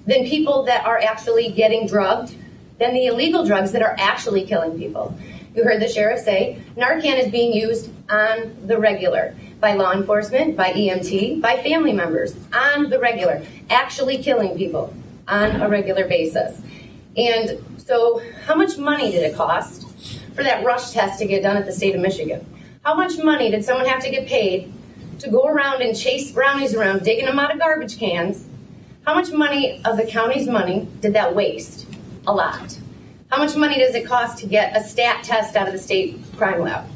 than people that are actually getting drugged, than the illegal drugs that are actually killing people. You heard the sheriff say Narcan is being used on the regular by law enforcement, by EMT, by family members, on the regular, actually killing people on a regular basis. And so how much money did it cost for that rush test to get done at the state of Michigan? How much money did someone have to get paid to go around and chase brownies around, digging them out of garbage cans? How much money of the county's money did that waste? A lot. How much money does it cost to get a stat test out of the state crime lab?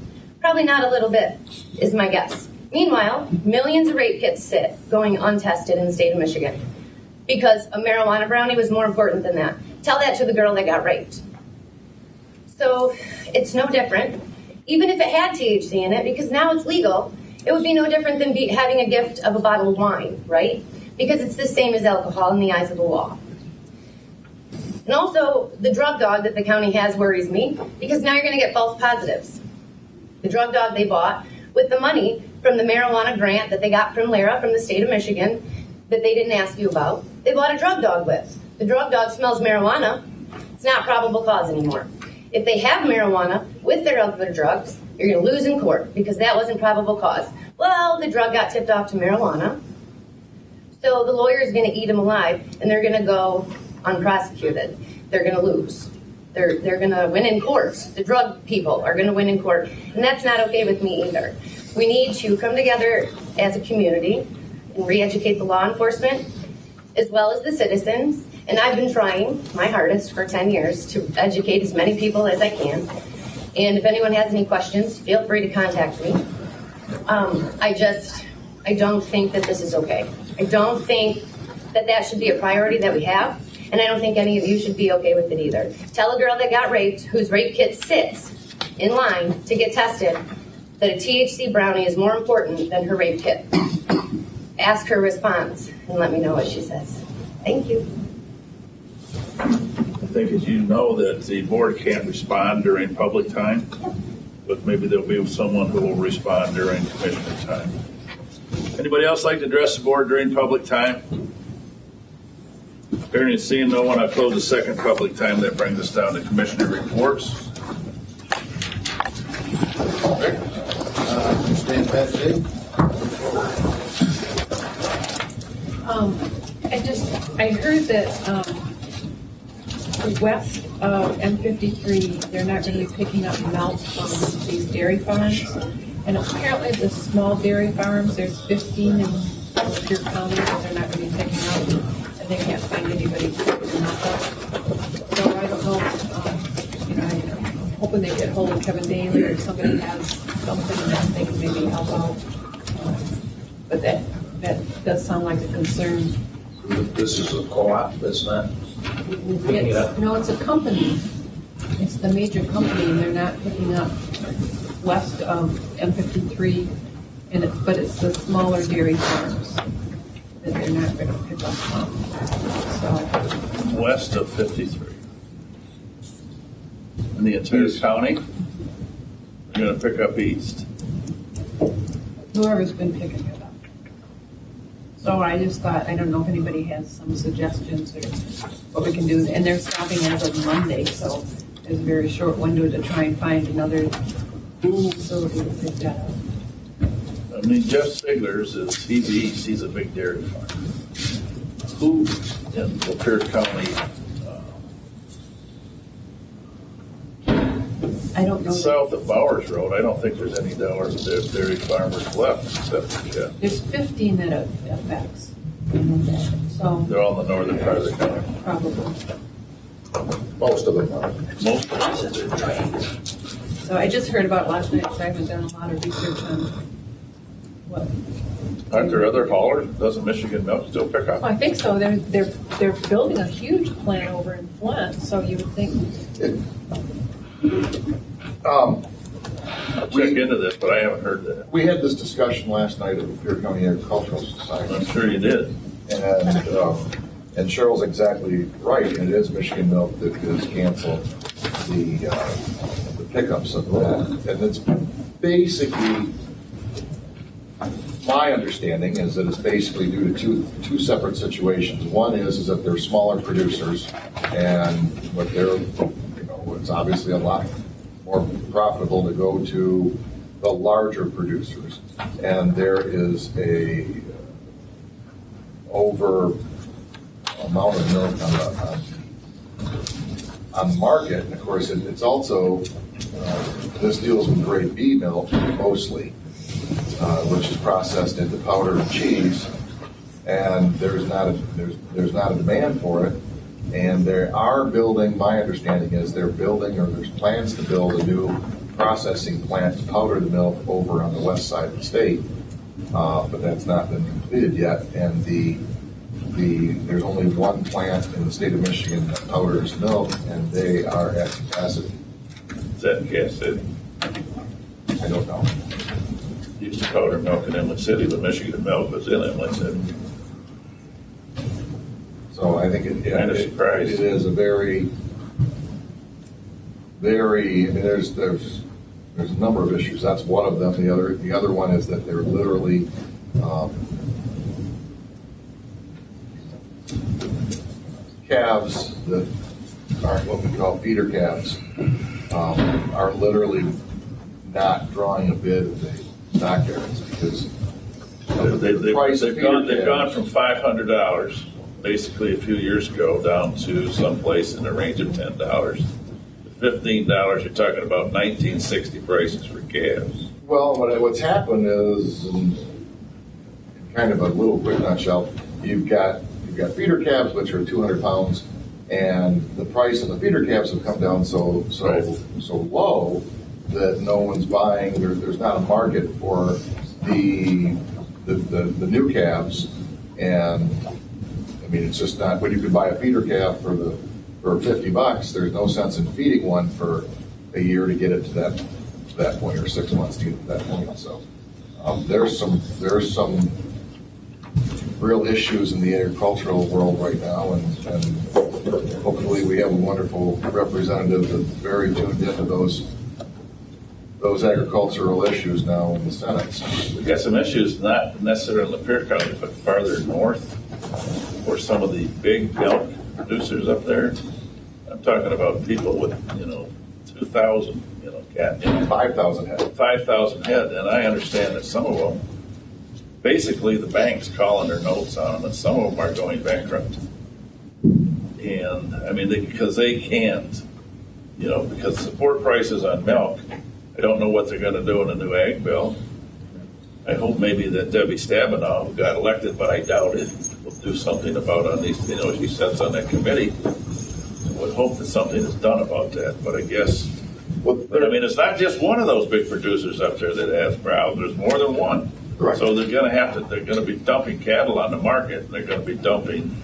Probably not a little bit, is my guess. Meanwhile, millions of rape kits sit going untested in the state of Michigan because a marijuana brownie was more important than that. Tell that to the girl that got raped. So it's no different, even if it had THC in it, because now it's legal. It would be no different than having a gift of a bottle of wine, right? Because it's the same as alcohol in the eyes of the law. And also, the drug dog that the county has worries me, because now you're going to get false positives. The drug dog they bought with the money from the marijuana grant that they got from Lara from the state of Michigan that they didn't ask you about, they bought a drug dog with. The drug dog smells marijuana. It's not probable cause anymore. If they have marijuana with their other drugs, you're going to lose in court because that wasn't probable cause. Well, the drug got tipped off to marijuana, so the lawyer is going to eat them alive, and they're going to go unprosecuted. They're going to lose. They're going to win in court. The drug people are going to win in court, and that's not okay with me either. We need to come together as a community and re-educate the law enforcement as well as the citizens. And I've been trying my hardest for 10 years to educate as many people as I can. And if anyone has any questions, feel free to contact me. I don't think that this is okay. I don't think that that should be a priority that we have. And I don't think any of you should be okay with it either. Tell a girl that got raped, whose rape kit sits in line to get tested, that a THC brownie is more important than her rape kit. Ask her response and let me know what she says. Thank you. I think as you know that the board can't respond during public time, but maybe there'll be someone who will respond during commissioner time. Anybody else like to address the board during public time? Hearing and seeing no one, I'll close the second public time. That brings us down to commissioner reports. Stand back, Dave. I heard that west of M53, they're not going to be picking up milk from these dairy farms. And apparently the small dairy farms, there's 15 in Lapeer County that they're not going to be picking up, and they can't find anybody to pick them up. So I don't know, I'm hoping they get hold of Kevin Daly or somebody has something that they can maybe help out. But that does sound like a concern. This is a co-op that's not picking it up? No, it's a company. It's the major company, and they're not picking up west of M53, but it's the smaller dairy farms that they're not going to pick up from. So, West of 53. In the entire county, we're going to pick up east. whoever's been picking it up. So I just thought, I don't know if anybody has some suggestions or what we can do. And they're stopping as of Monday, so there's a very short window to try and find another facility to pick that up. I mean, Jeff Sigler's is he's a big dairy farm. Who in Lapeer County? I don't know. South of Bowers Road, I don't think there's any dairy farmers left except for Jeff. There's 15 that it affects. So They're all in the northern part of the county. probably. Most of them are. Most of them. So I just heard about it last night, so I haven't done a lot of research on what. Aren't there other haulers? Doesn't Michigan Milk still pick up? Well, I think so. They're building a huge plant over in Flint, so you would think. I'll check into this, but I haven't heard that. We had this discussion last night at the Lapeer County Agricultural Society. I'm sure you did. And Cheryl's exactly right. It is Michigan Milk that has canceled the pickups of that. And it's basically, my understanding is that it's basically due to two separate situations. One is that they're smaller producers, and what they're, it's obviously a lot more profitable to go to the larger producers. And there is a over amount of milk on the market. And of course, it's also, this deals with grade B milk mostly, which is processed into powder and cheese. And there's not a demand for it. And they are building, my understanding is they're building, or there's plans to build a new processing plant to powder the milk over on the west side of the state. But that's not been completed yet. And there's only one plant in the state of Michigan that powders milk, and they are at capacity. Is that in Cass City? I don't know. Used to powder milk in Inlet City, but Michigan Milk was in Inlet City. So I think it is a very, very. I mean, there's a number of issues. That's one of them. The other one is that they're literally calves that aren't what we call feeder calves are literally not drawing a bid of the stock yards because They've gone from $500 basically a few years ago down to someplace in the range of $10. $15, you're talking about 1960 prices for calves. Well, what's happened is, in kind of a little quick nutshell, you've got feeder calves which are 200 pounds, and the price of the feeder calves have come down so low that no one's buying. There's not a market for the new calves, and I mean it's just not. When you could buy a feeder calf for $50, there's no sense in feeding one for a year to get it to that point, or 6 months to get to that point. So there's some real issues in the agricultural world right now, and hopefully we have a wonderful representative that's very tuned into those agricultural issues now in the Senate. So We've got some issues, not necessarily in Lapeer County, but farther north, for some of the big milk producers up there. I'm talking about people with, 2,000, cat, 5,000 head. 5,000 head, and I understand that some of them, basically the bank's calling their notes on them, and some of them are going bankrupt. And, I mean, because they can't, because support prices on milk, I don't know what they're gonna do in a new ag bill. I hope maybe that Debbie Stabenow, who got elected, but I doubt it, will do something about on these, she sits on that committee. I would hope that something is done about that, but I guess, but I mean, it's not just one of those big producers up there that has problems, there's more than one. Right. So they're gonna be dumping cattle on the market, and they're gonna be dumping,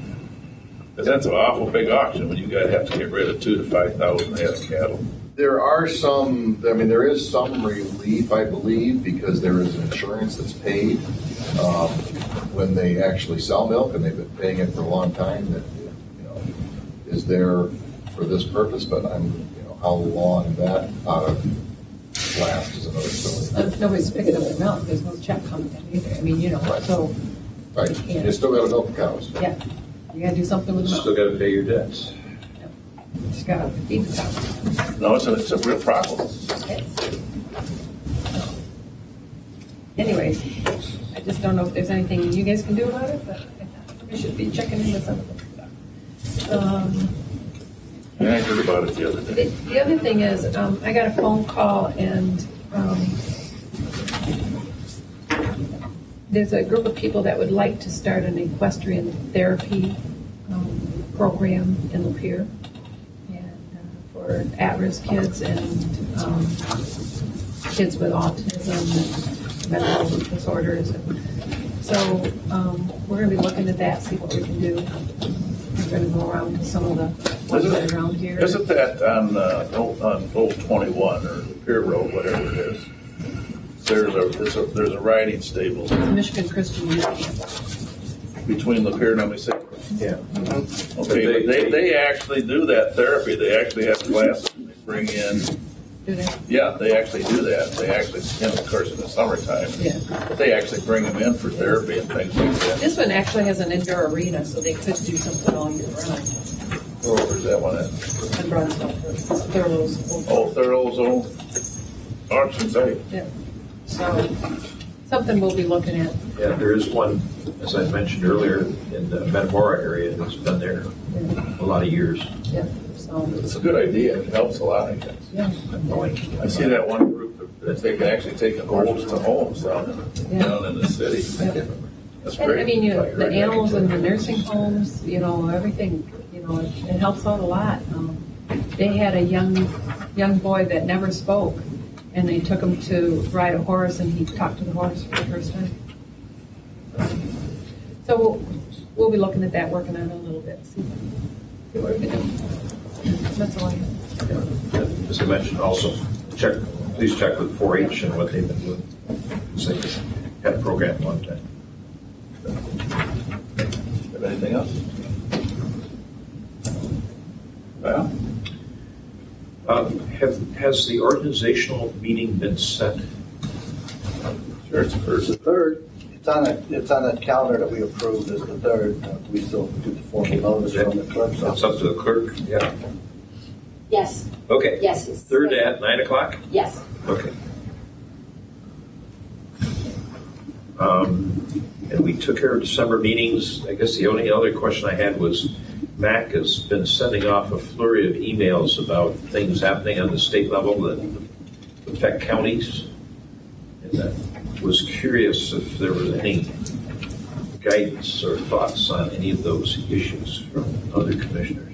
because that's an awful big auction when you gotta have to get rid of 2,000 to 5,000 head of cattle. There is some relief, I believe, because there is insurance that's paid when they actually sell milk, and they've been paying it for a long time. That is there for this purpose, but how long that lasts is another story. Nobody's picking up the milk. There's no check coming in either. I mean, Right. so Right. Yeah. You still got to milk the cows. yeah, you got to do something with the milk. Still got to pay your debts. Just got to feed the cows. No, it's a real problem. Anyways, I just don't know if there's anything you guys can do about it, but we should be checking into some of this stuff. Yeah, I heard about it the other day. The other thing is, I got a phone call and there's a group of people that would like to start an equestrian therapy program in Lapeer and for at-risk kids and kids with autism and mental disorders. And so we're going to be looking at that, see what we can do. We're going to go around to some of the ones that are around here. Isn't that on Old 21 or Lapeer Road, whatever it is? There's a riding stable Michigan Christian Youth Camp. between Lapeer and Omnisek. Yeah. Okay, but they actually do that therapy. They actually have classes. They bring in. Do they? Yeah, they actually do that. They actually, of course, in the summertime. Yeah. But they actually bring them in for therapy and things like that. This one actually has an indoor arena, so they could do something all year round. Where's that one at? And run stuff. Thurlow's. Oh, Thurlow's old auction site. Yeah. So, something we'll be looking at. Yeah, there is one, as I mentioned earlier, in the Metamora area that's been there a lot of years. Yeah. So, It's a good idea. It helps a lot, I guess. yeah. I see that one group that they can actually take horses to homes down in the city. That's And, great. I mean, the animals in the nursing homes, everything, it helps out a lot. They had a young boy that never spoke, and they took him to ride a horse, and he talked to the horse for the first time. So we'll be looking at that, working on it a little bit, see what we can do. That's all I have. As I mentioned, also, please check with 4-H and what they've been doing. So they had a program one time. Have anything else? Well, Has the organizational meeting been set? sure, it's It's the third. It's on that calendar that we approved as the third. We still do the formal notice from the clerk's That's office. up to the clerk? Yeah. Yes, Okay. yes. It's Third at 9 o'clock? Yes. Okay. And we took care of December meetings. I guess the only other question I had was, Mac has been sending off a flurry of emails about things happening on the state level that affect counties. And I was curious if there was any guidance or thoughts on any of those issues from other commissioners.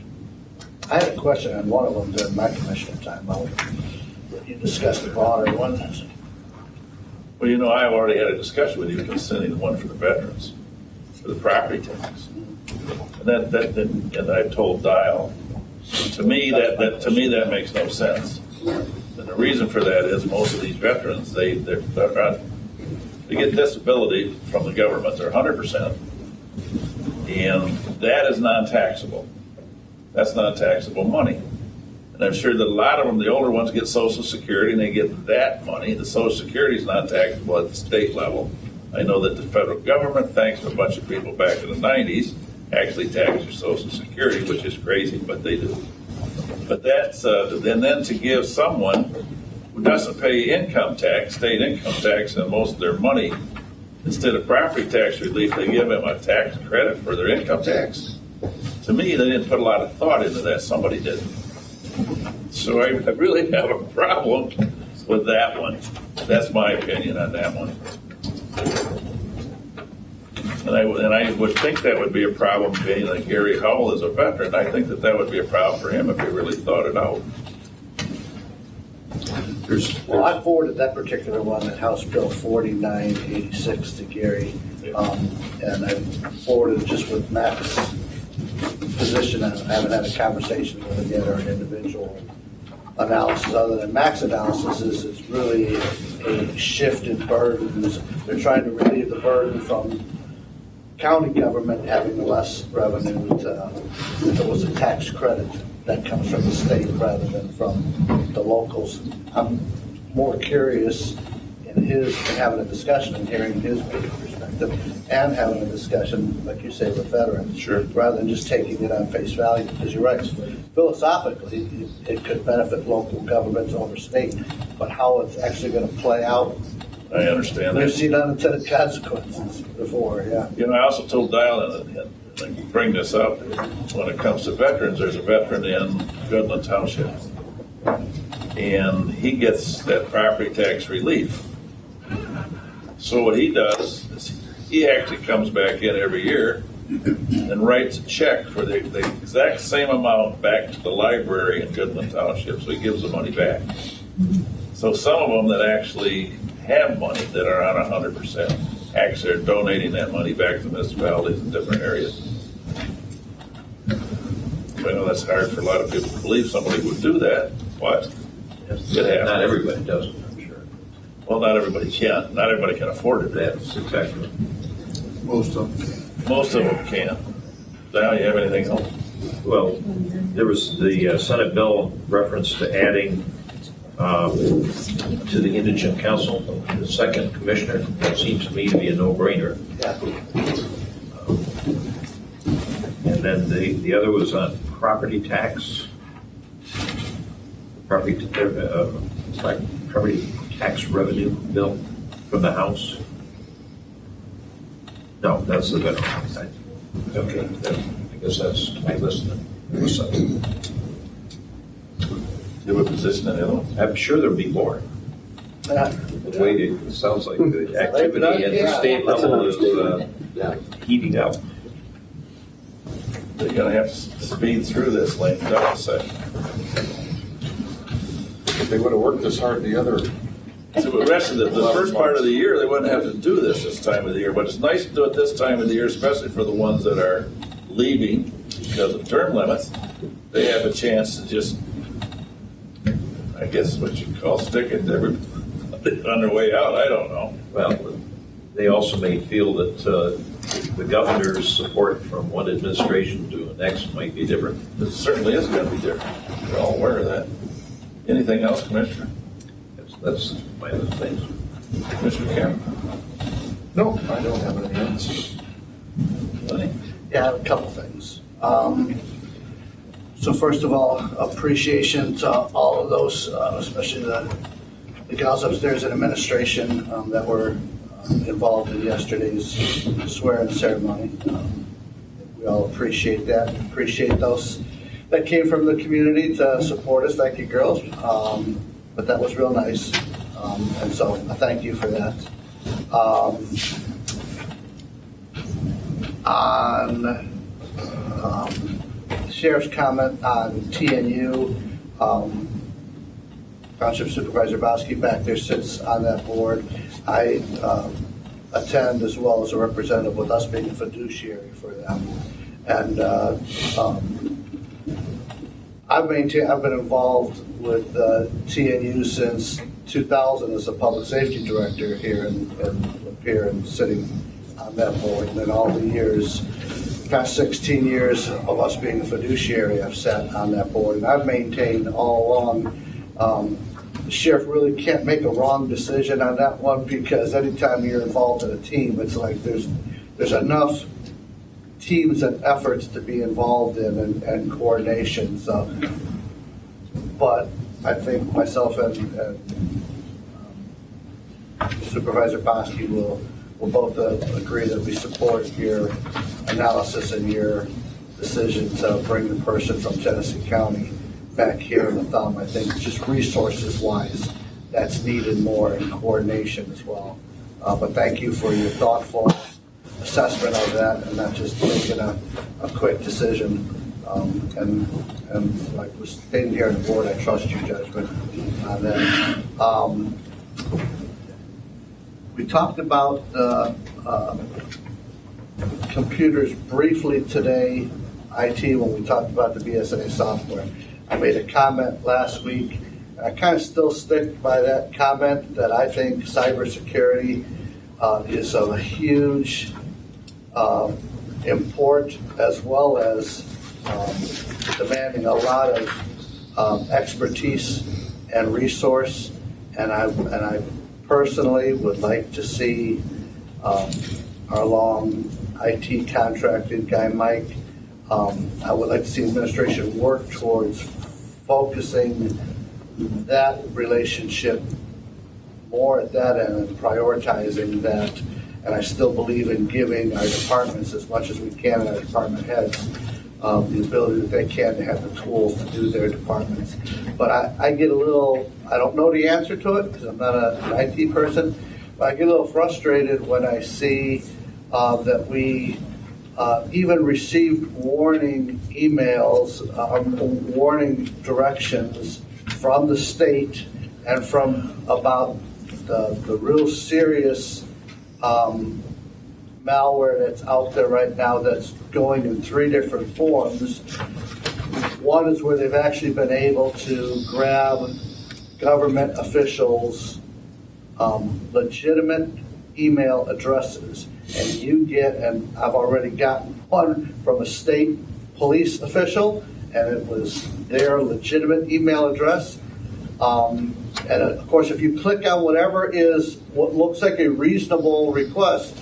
I had a question on one of them during my commissioner time. You discussed the broader one. well, I've already had a discussion with you concerning the one for the veterans, for the property tax. And I told Dial, to me that makes no sense. And the reason for that is most of these veterans, they get disability from the government. They're 100%, and that is non-taxable. That's non-taxable money. And I'm sure that a lot of them, the older ones, get Social Security, and they get that money. The Social Security is non-taxable at the state level. I know that the federal government, thanks to a bunch of people back in the 90s, actually tax your Social Security, which is crazy, but they do. But that's, and then to give someone who doesn't pay income tax, state income tax, and most of their money, instead of property tax relief, they give them a tax credit for their income tax. to me, they didn't put a lot of thought into that. Somebody did. So I really have a problem with that one. That's my opinion on that one. And I would think that would be a problem, being that Gary Howell is a veteran. I think that would be a problem for him if he really thought it out. Well, I forwarded that particular one, that House Bill 4986 to Gary, and I forwarded it just with Matt's position. I haven't had a conversation with him yet or an individual analysis, other than Mac's analysis is it's really a shift in burdens. They're trying to relieve the burden from county government having less revenue. It was a tax credit that comes from the state rather than from the locals. I'm more curious in having a discussion and hearing his perspective and having a discussion, like you say, with veterans, sure, rather than just taking it on face value. Because you're right, philosophically, it could benefit local governments over state, but how it's actually going to play out, I understand we've that. seen unintended consequences before. Yeah. You know, I also told Dial, and you bring this up, when it comes to veterans, there's a veteran in Goodland Township, and he gets that property tax relief. So what he does is he actually comes back in every year and writes a check for the exact same amount back to the library in Goodland Township, so he gives the money back. So some of them that actually have money that are on 100%, actually are donating that money back to municipalities in different areas. I know that's hard for a lot of people to believe somebody would do that, but it happens. Not everybody does it, I'm sure. Well, not everybody can. Not everybody can afford it. That's exactly. Most of them. Most of them can. Dial, you have anything else? Well, there was the Senate bill reference to adding to the Indigent Council, the second commissioner. That seems to me to be a no-brainer. Yeah. And then the other was on property tax. Property tax revenue bill from the House. No, that's the veteran. Okay, I guess that's my list. You have a position in the other one? I'm sure there'll be more. The way it sounds like the activity at the state level is heating up. They're going to have to speed through this, Lane. If they would have worked this hard the other. So the rest of the first part of the year, they wouldn't have to do this time of the year. But it's nice to do it this time of the year, especially for the ones that are leaving because of term limits. They have a chance to just, I guess what you call stick it to everybody on their way out. I don't know. Well, they also may feel that the governor's support from one administration to the next might be different. It certainly is going to be different. We're all aware of that. Anything else, Commissioner? That's my other things. Commissioner Cameron? No, I don't have anything else. Yeah, I have a couple things. So first of all, appreciation to all of those, especially the gals upstairs in administration that were involved in yesterday's swearing ceremony. We all appreciate that. Appreciate those that came from the community to support us. Thank you, girls. But that was real nice. And so I thank you for that. On Sheriff's comment on TNU, Township Supervisor Bosky back there sits on that board. I attend as well as a representative, with us being a fiduciary for them. And I've been involved with TNU since 2000 as a public safety director here in Lapeer and sitting on that board. And then all the years, past 16 years of us being a fiduciary, I've sat on that board. And I've maintained all along, the sheriff really can't make a wrong decision on that one, because anytime you're involved in a team, it's like there's enough teams and efforts to be involved in and coordination. So, but I think myself and Supervisor Bosky will both agree that we support your analysis and your decision to bring the person from Genesee County back here in the thumb. I think just resources-wise, that's needed more in coordination as well. But thank you for your thoughtful assessment of that and not just making a quick decision. And like was stated here on the board, I trust your judgment on that. We talked about computers briefly today, IT, when we talked about the BSNA software. I made a comment last week. I kind of still stick by that comment that I think cybersecurity is of a huge import, as well as demanding a lot of expertise and resource. And I personally would like to see our long IT contracted guy, Mike. I would like to see administration work towards focusing that relationship more at that end and prioritizing that. And I still believe in giving our departments as much as we can, and our department heads, the ability that they can to have the tools to do their departments. But I get a little, I don't know the answer to it because I'm not an IT person, but I get a little frustrated when I see that we even received warning emails, warning directions from the state and from about the real serious malware that's out there right now that's going in 3 different forms. One is where they've actually been able to grab government officials' legitimate email addresses, and you get, and I've already gotten one from a state police official, and it was their legitimate email address. And of course, if you click on whatever is what looks like a reasonable request,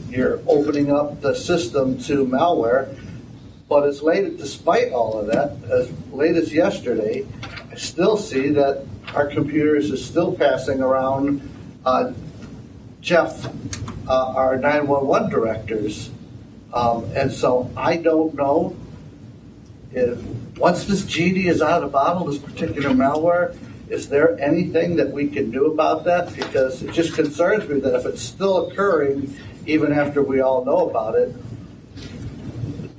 you're opening up the system to malware. But as late, despite all of that, as late as yesterday, I still see that our computers is still passing around Jeff, our 911 directors. And so I don't know if once this genie is out of the bottle, this particular malware, is there anything that we can do about that? Because it just concerns me that if it's still occurring, even after we all know about it,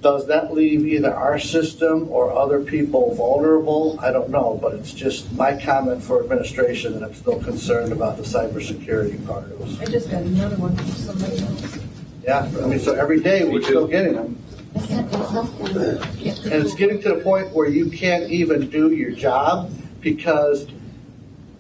does that leave either our system or other people vulnerable? I don't know, but it's just my comment for administration that I'm still concerned about the cybersecurity part of it. I just got another one from somebody else. Yeah, I mean, so every day we're still getting them. And it's getting to the point where you can't even do your job because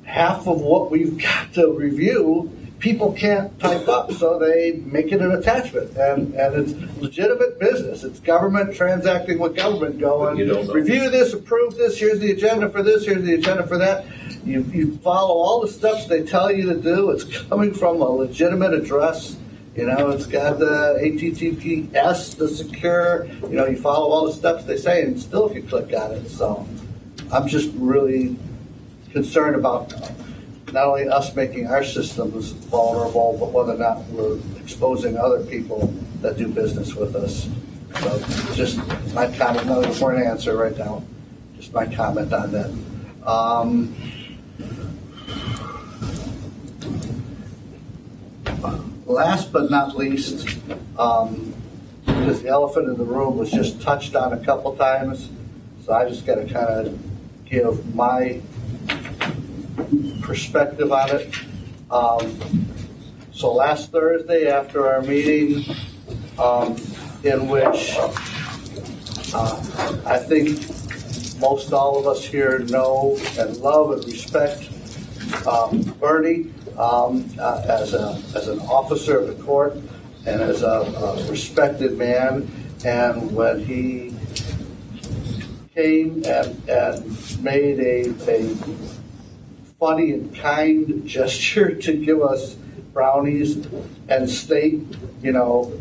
half of what we've got to review, people can't type up, so they make it an attachment. And it's legitimate business. It's government transacting with government going, review this, approve this, here's the agenda for this, here's the agenda for that. You follow all the steps they tell you to do. It's coming from a legitimate address. You know, it's got the HTTPS, the secure, you follow all the steps they say, and still if you click on it. So I'm just really concerned about not only us making our systems vulnerable, but whether or not we're exposing other people that do business with us. So just my comment, not looking for an answer right now, just my comment on that. Last but not least, because the elephant in the room was just touched on a couple times, so I just got to kind of give my perspective on it. So last Thursday after our meeting, in which I think most all of us here know and love and respect Bernie as an officer of the court and as a respected man. And when he came and made a funny and kind gesture to give us brownies and state, and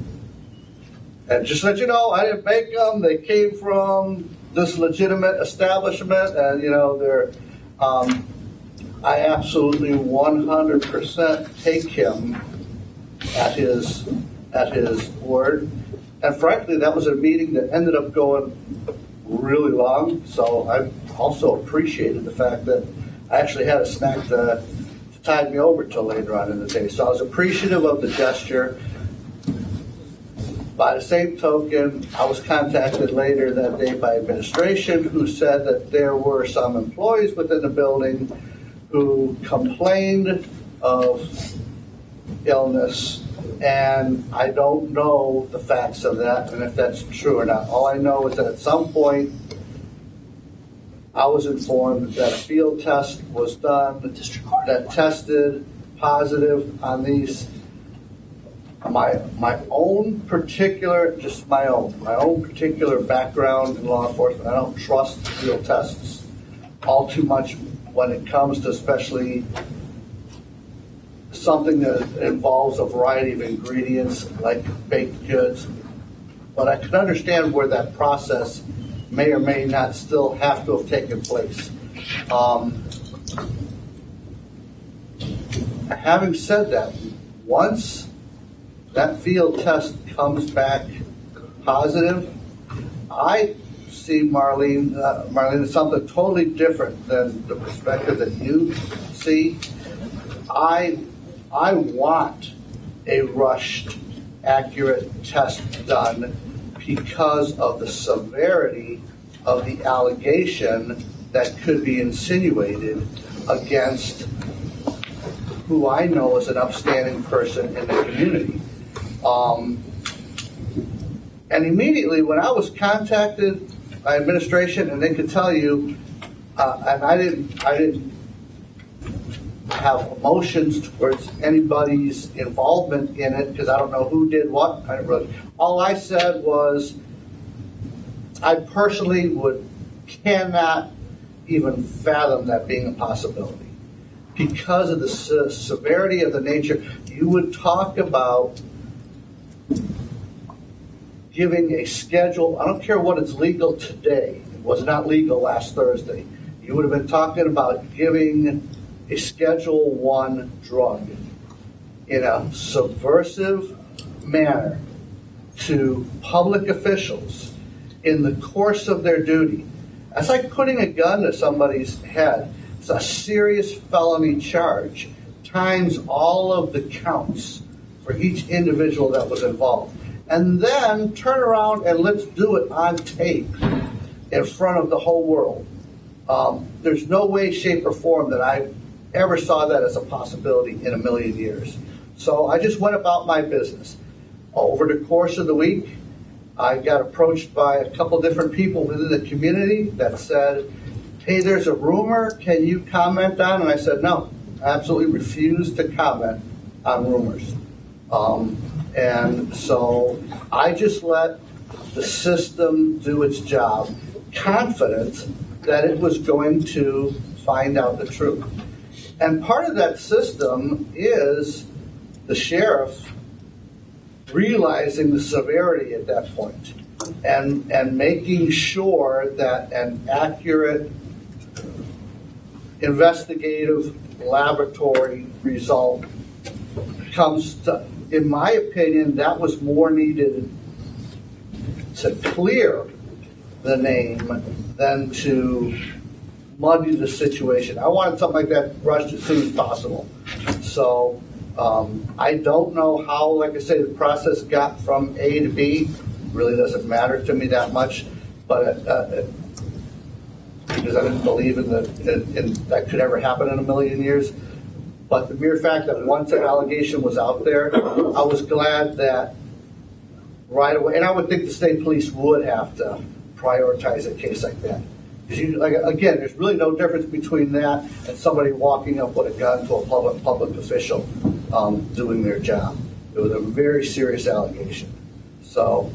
just let you know, I didn't make them. They came from this legitimate establishment, and they're. I absolutely 100% take him at his word, And frankly, that was a meeting that ended up going really long, so I also appreciated the fact that I actually had a snack to tide me over till later on in the day. So I was appreciative of the gesture. By the same token, I was contacted later that day by administration who said that there were some employees within the building who complained of illness, and I don't know the facts of that and if that's true or not. All I know is that at some point I was informed that a field test was done that tested positive on these. My own particular, just my own particular background in law enforcement, I don't trust field tests all too much when it comes to especially something that involves a variety of ingredients like baked goods. But I can understand where that process may or may not still have to have taken place. Having said that, once that field test comes back positive, I see Marlene as something totally different than the perspective that you see. I want a rushed, accurate test done because of the severity of the allegation that could be insinuated against who I know is an upstanding person in the community. And immediately when I was contacted by administration, and they could tell you, and I didn't have emotions towards anybody's involvement in it because I don't know who did what. All I said was I personally cannot even fathom that being a possibility because of the severity of the nature. You would talk about giving a schedule. I don't care what it's legal today. It was not legal last Thursday. You would have been talking about giving a Schedule 1 drug in a subversive manner to public officials in the course of their duty. That's like putting a gun to somebody's head. It's a serious felony charge, times all of the counts for each individual that was involved. And then turn around and let's do it on tape in front of the whole world. There's no way, shape, or form that I ever saw that as a possibility in a million years. So I just went about my business. Over the course of the week, I got approached by a couple different people within the community that said, hey, there's a rumor, can you comment on? And I said, no, I absolutely refuse to comment on rumors. And so I just let the system do its job, confident that it was going to find out the truth. And part of that system is the sheriff realizing the severity at that point and making sure that an accurate investigative laboratory result comes to, in my opinion, that was more needed to clear the name than to muddy the situation. I wanted something like that rushed as soon as possible. So I don't know how, like I say, the process got from A to B. Really doesn't matter to me that much, but because I didn't believe in that could ever happen in a million years. But the mere fact that once an allegation was out there, I was glad that right away, and I would think the state police would have to prioritize a case like that. Because again, there's really no difference between that and somebody walking up with a gun to a public official doing their job. It was a very serious allegation. So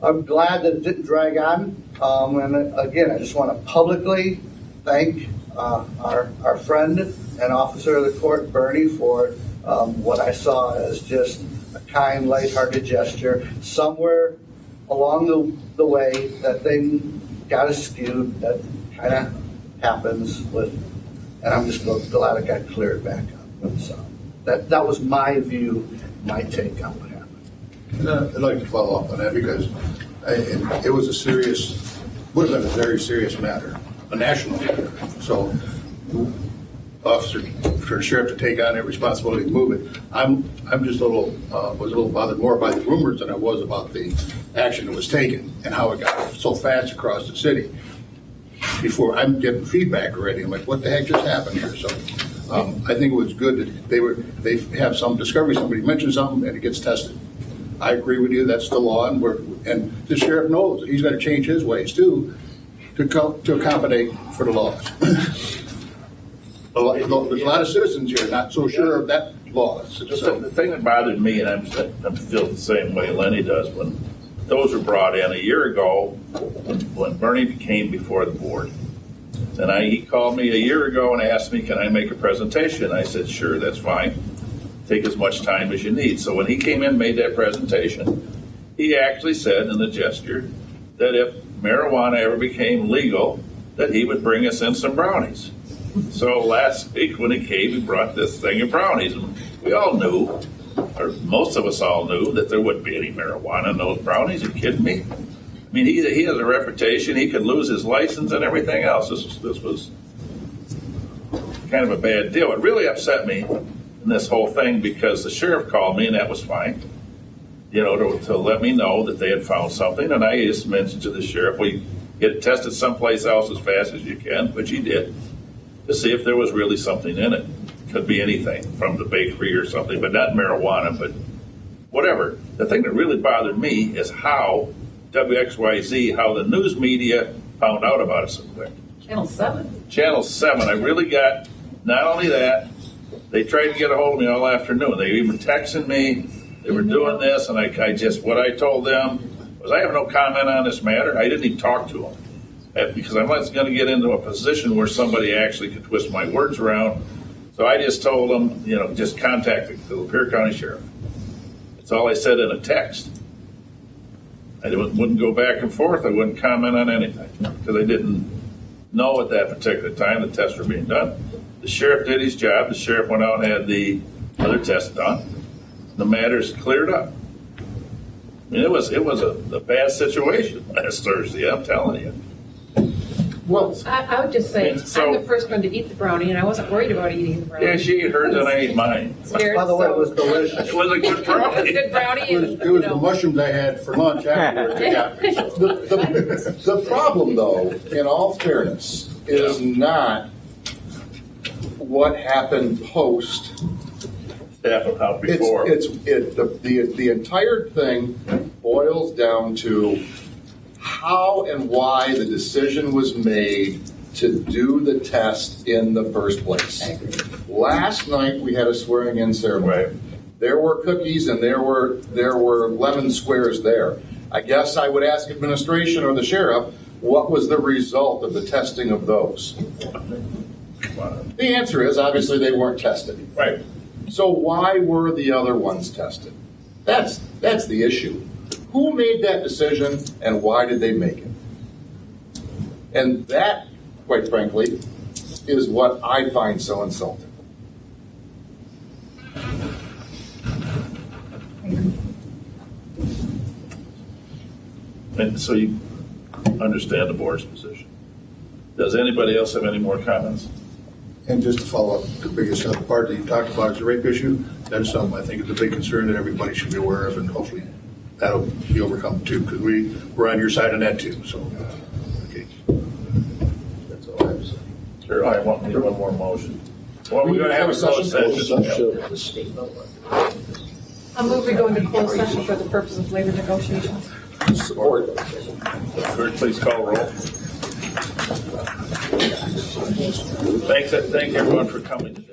I'm glad that it didn't drag on. And again, I just want to publicly thank our friend and officer of the court, Bernie, for what I saw as just a kind, lighthearted gesture. Somewhere along the way, that thing got askew. That kind of happens with, and I'm just glad it got cleared back up. So that was my view, my take on what happened. I'd like to follow up on that because it was would have been a very serious matter, a national matter. So, officer, for the sheriff to take on that responsibility to move it, I'm just was a little bothered more by the rumors than I was about the action that was taken and how it got so fast across the city. Before I'm getting feedback already, I'm like, what the heck just happened here? So, I think it was good that they have some discovery. Somebody mentioned something and it gets tested. I agree with you. That's the law, and the sheriff knows he's got to change his ways too to accommodate for the laws. There's a lot of citizens here not so sure of that law. The thing that bothered me, and I'm still the same way Lenny does, when those were brought in a year ago, when Bernie came before the board, and he called me a year ago and asked me, can I make a presentation? I said, sure, that's fine. Take as much time as you need. So when he came in and made that presentation, he actually said in the gesture that if marijuana ever became legal, that he would bring us in some brownies. So last week when he came, he brought this thing of brownies. And we all knew, or most of us all knew, that there wouldn't be any marijuana in those brownies. Are you kidding me? I mean, he has a reputation. He could lose his license and everything else. This was kind of a bad deal. It really upset me in this whole thing because the sheriff called me, and that was fine, to let me know that they had found something. And I just mentioned to the sheriff, we get it tested someplace else as fast as you can, which he did, to see if there was really something in it. Could be anything from the bakery or something, but not marijuana, but whatever. The thing that really bothered me is how WXYZ, how the news media found out about it so quick. Channel 7. Channel 7. I really got, not only that, they tried to get a hold of me all afternoon. They even texted me. They were doing this, and what I told them was I have no comment on this matter. I didn't even talk to them because I'm not going to get into a position where somebody actually could twist my words around. So I just told them, just contact the Lapeer County Sheriff. That's all I said in a text. I wouldn't go back and forth. I wouldn't comment on anything because I didn't know at that particular time the tests were being done. The sheriff did his job. The sheriff went out and had the other tests done. The matter's cleared up. I mean, it was a bad situation last Thursday, I'm telling you. Well, I would just say, I'm the first one to eat the brownie, and I wasn't worried about eating the brownie. Yeah, she ate hers and I ate mine. By the way, it was delicious. It was a good brownie. It was a good brownie. It was the mushrooms I had for lunch afterwards. The problem, though, in all fairness, is not what happened post. Happened before. The entire thing boils down to how and why the decision was made to do the test in the first place. Last night we had a swearing-in ceremony. Right. There were cookies and there were lemon squares there. I guess I would ask administration or the sheriff, what was the result of the testing of those? The answer is obviously they weren't tested. Right. So why were the other ones tested? That's the issue. Who made that decision and why did they make it? And that, quite frankly, is what I find so insulting. And so you understand the board's position. Does anybody else have any more comments? And just to follow up, the biggest part that you talked about is the rape issue. That's something I think is a big concern that everybody should be aware of, and hopefully that'll be overcome too, because we're on your side on that too. So, okay. That's all I have to say. Sure. I want to need one more motion. Well, we're going to have a closed session. I'll move we go into closed session for the purpose of labor negotiations. Support. Clerk, please call roll. Thank everyone for coming today.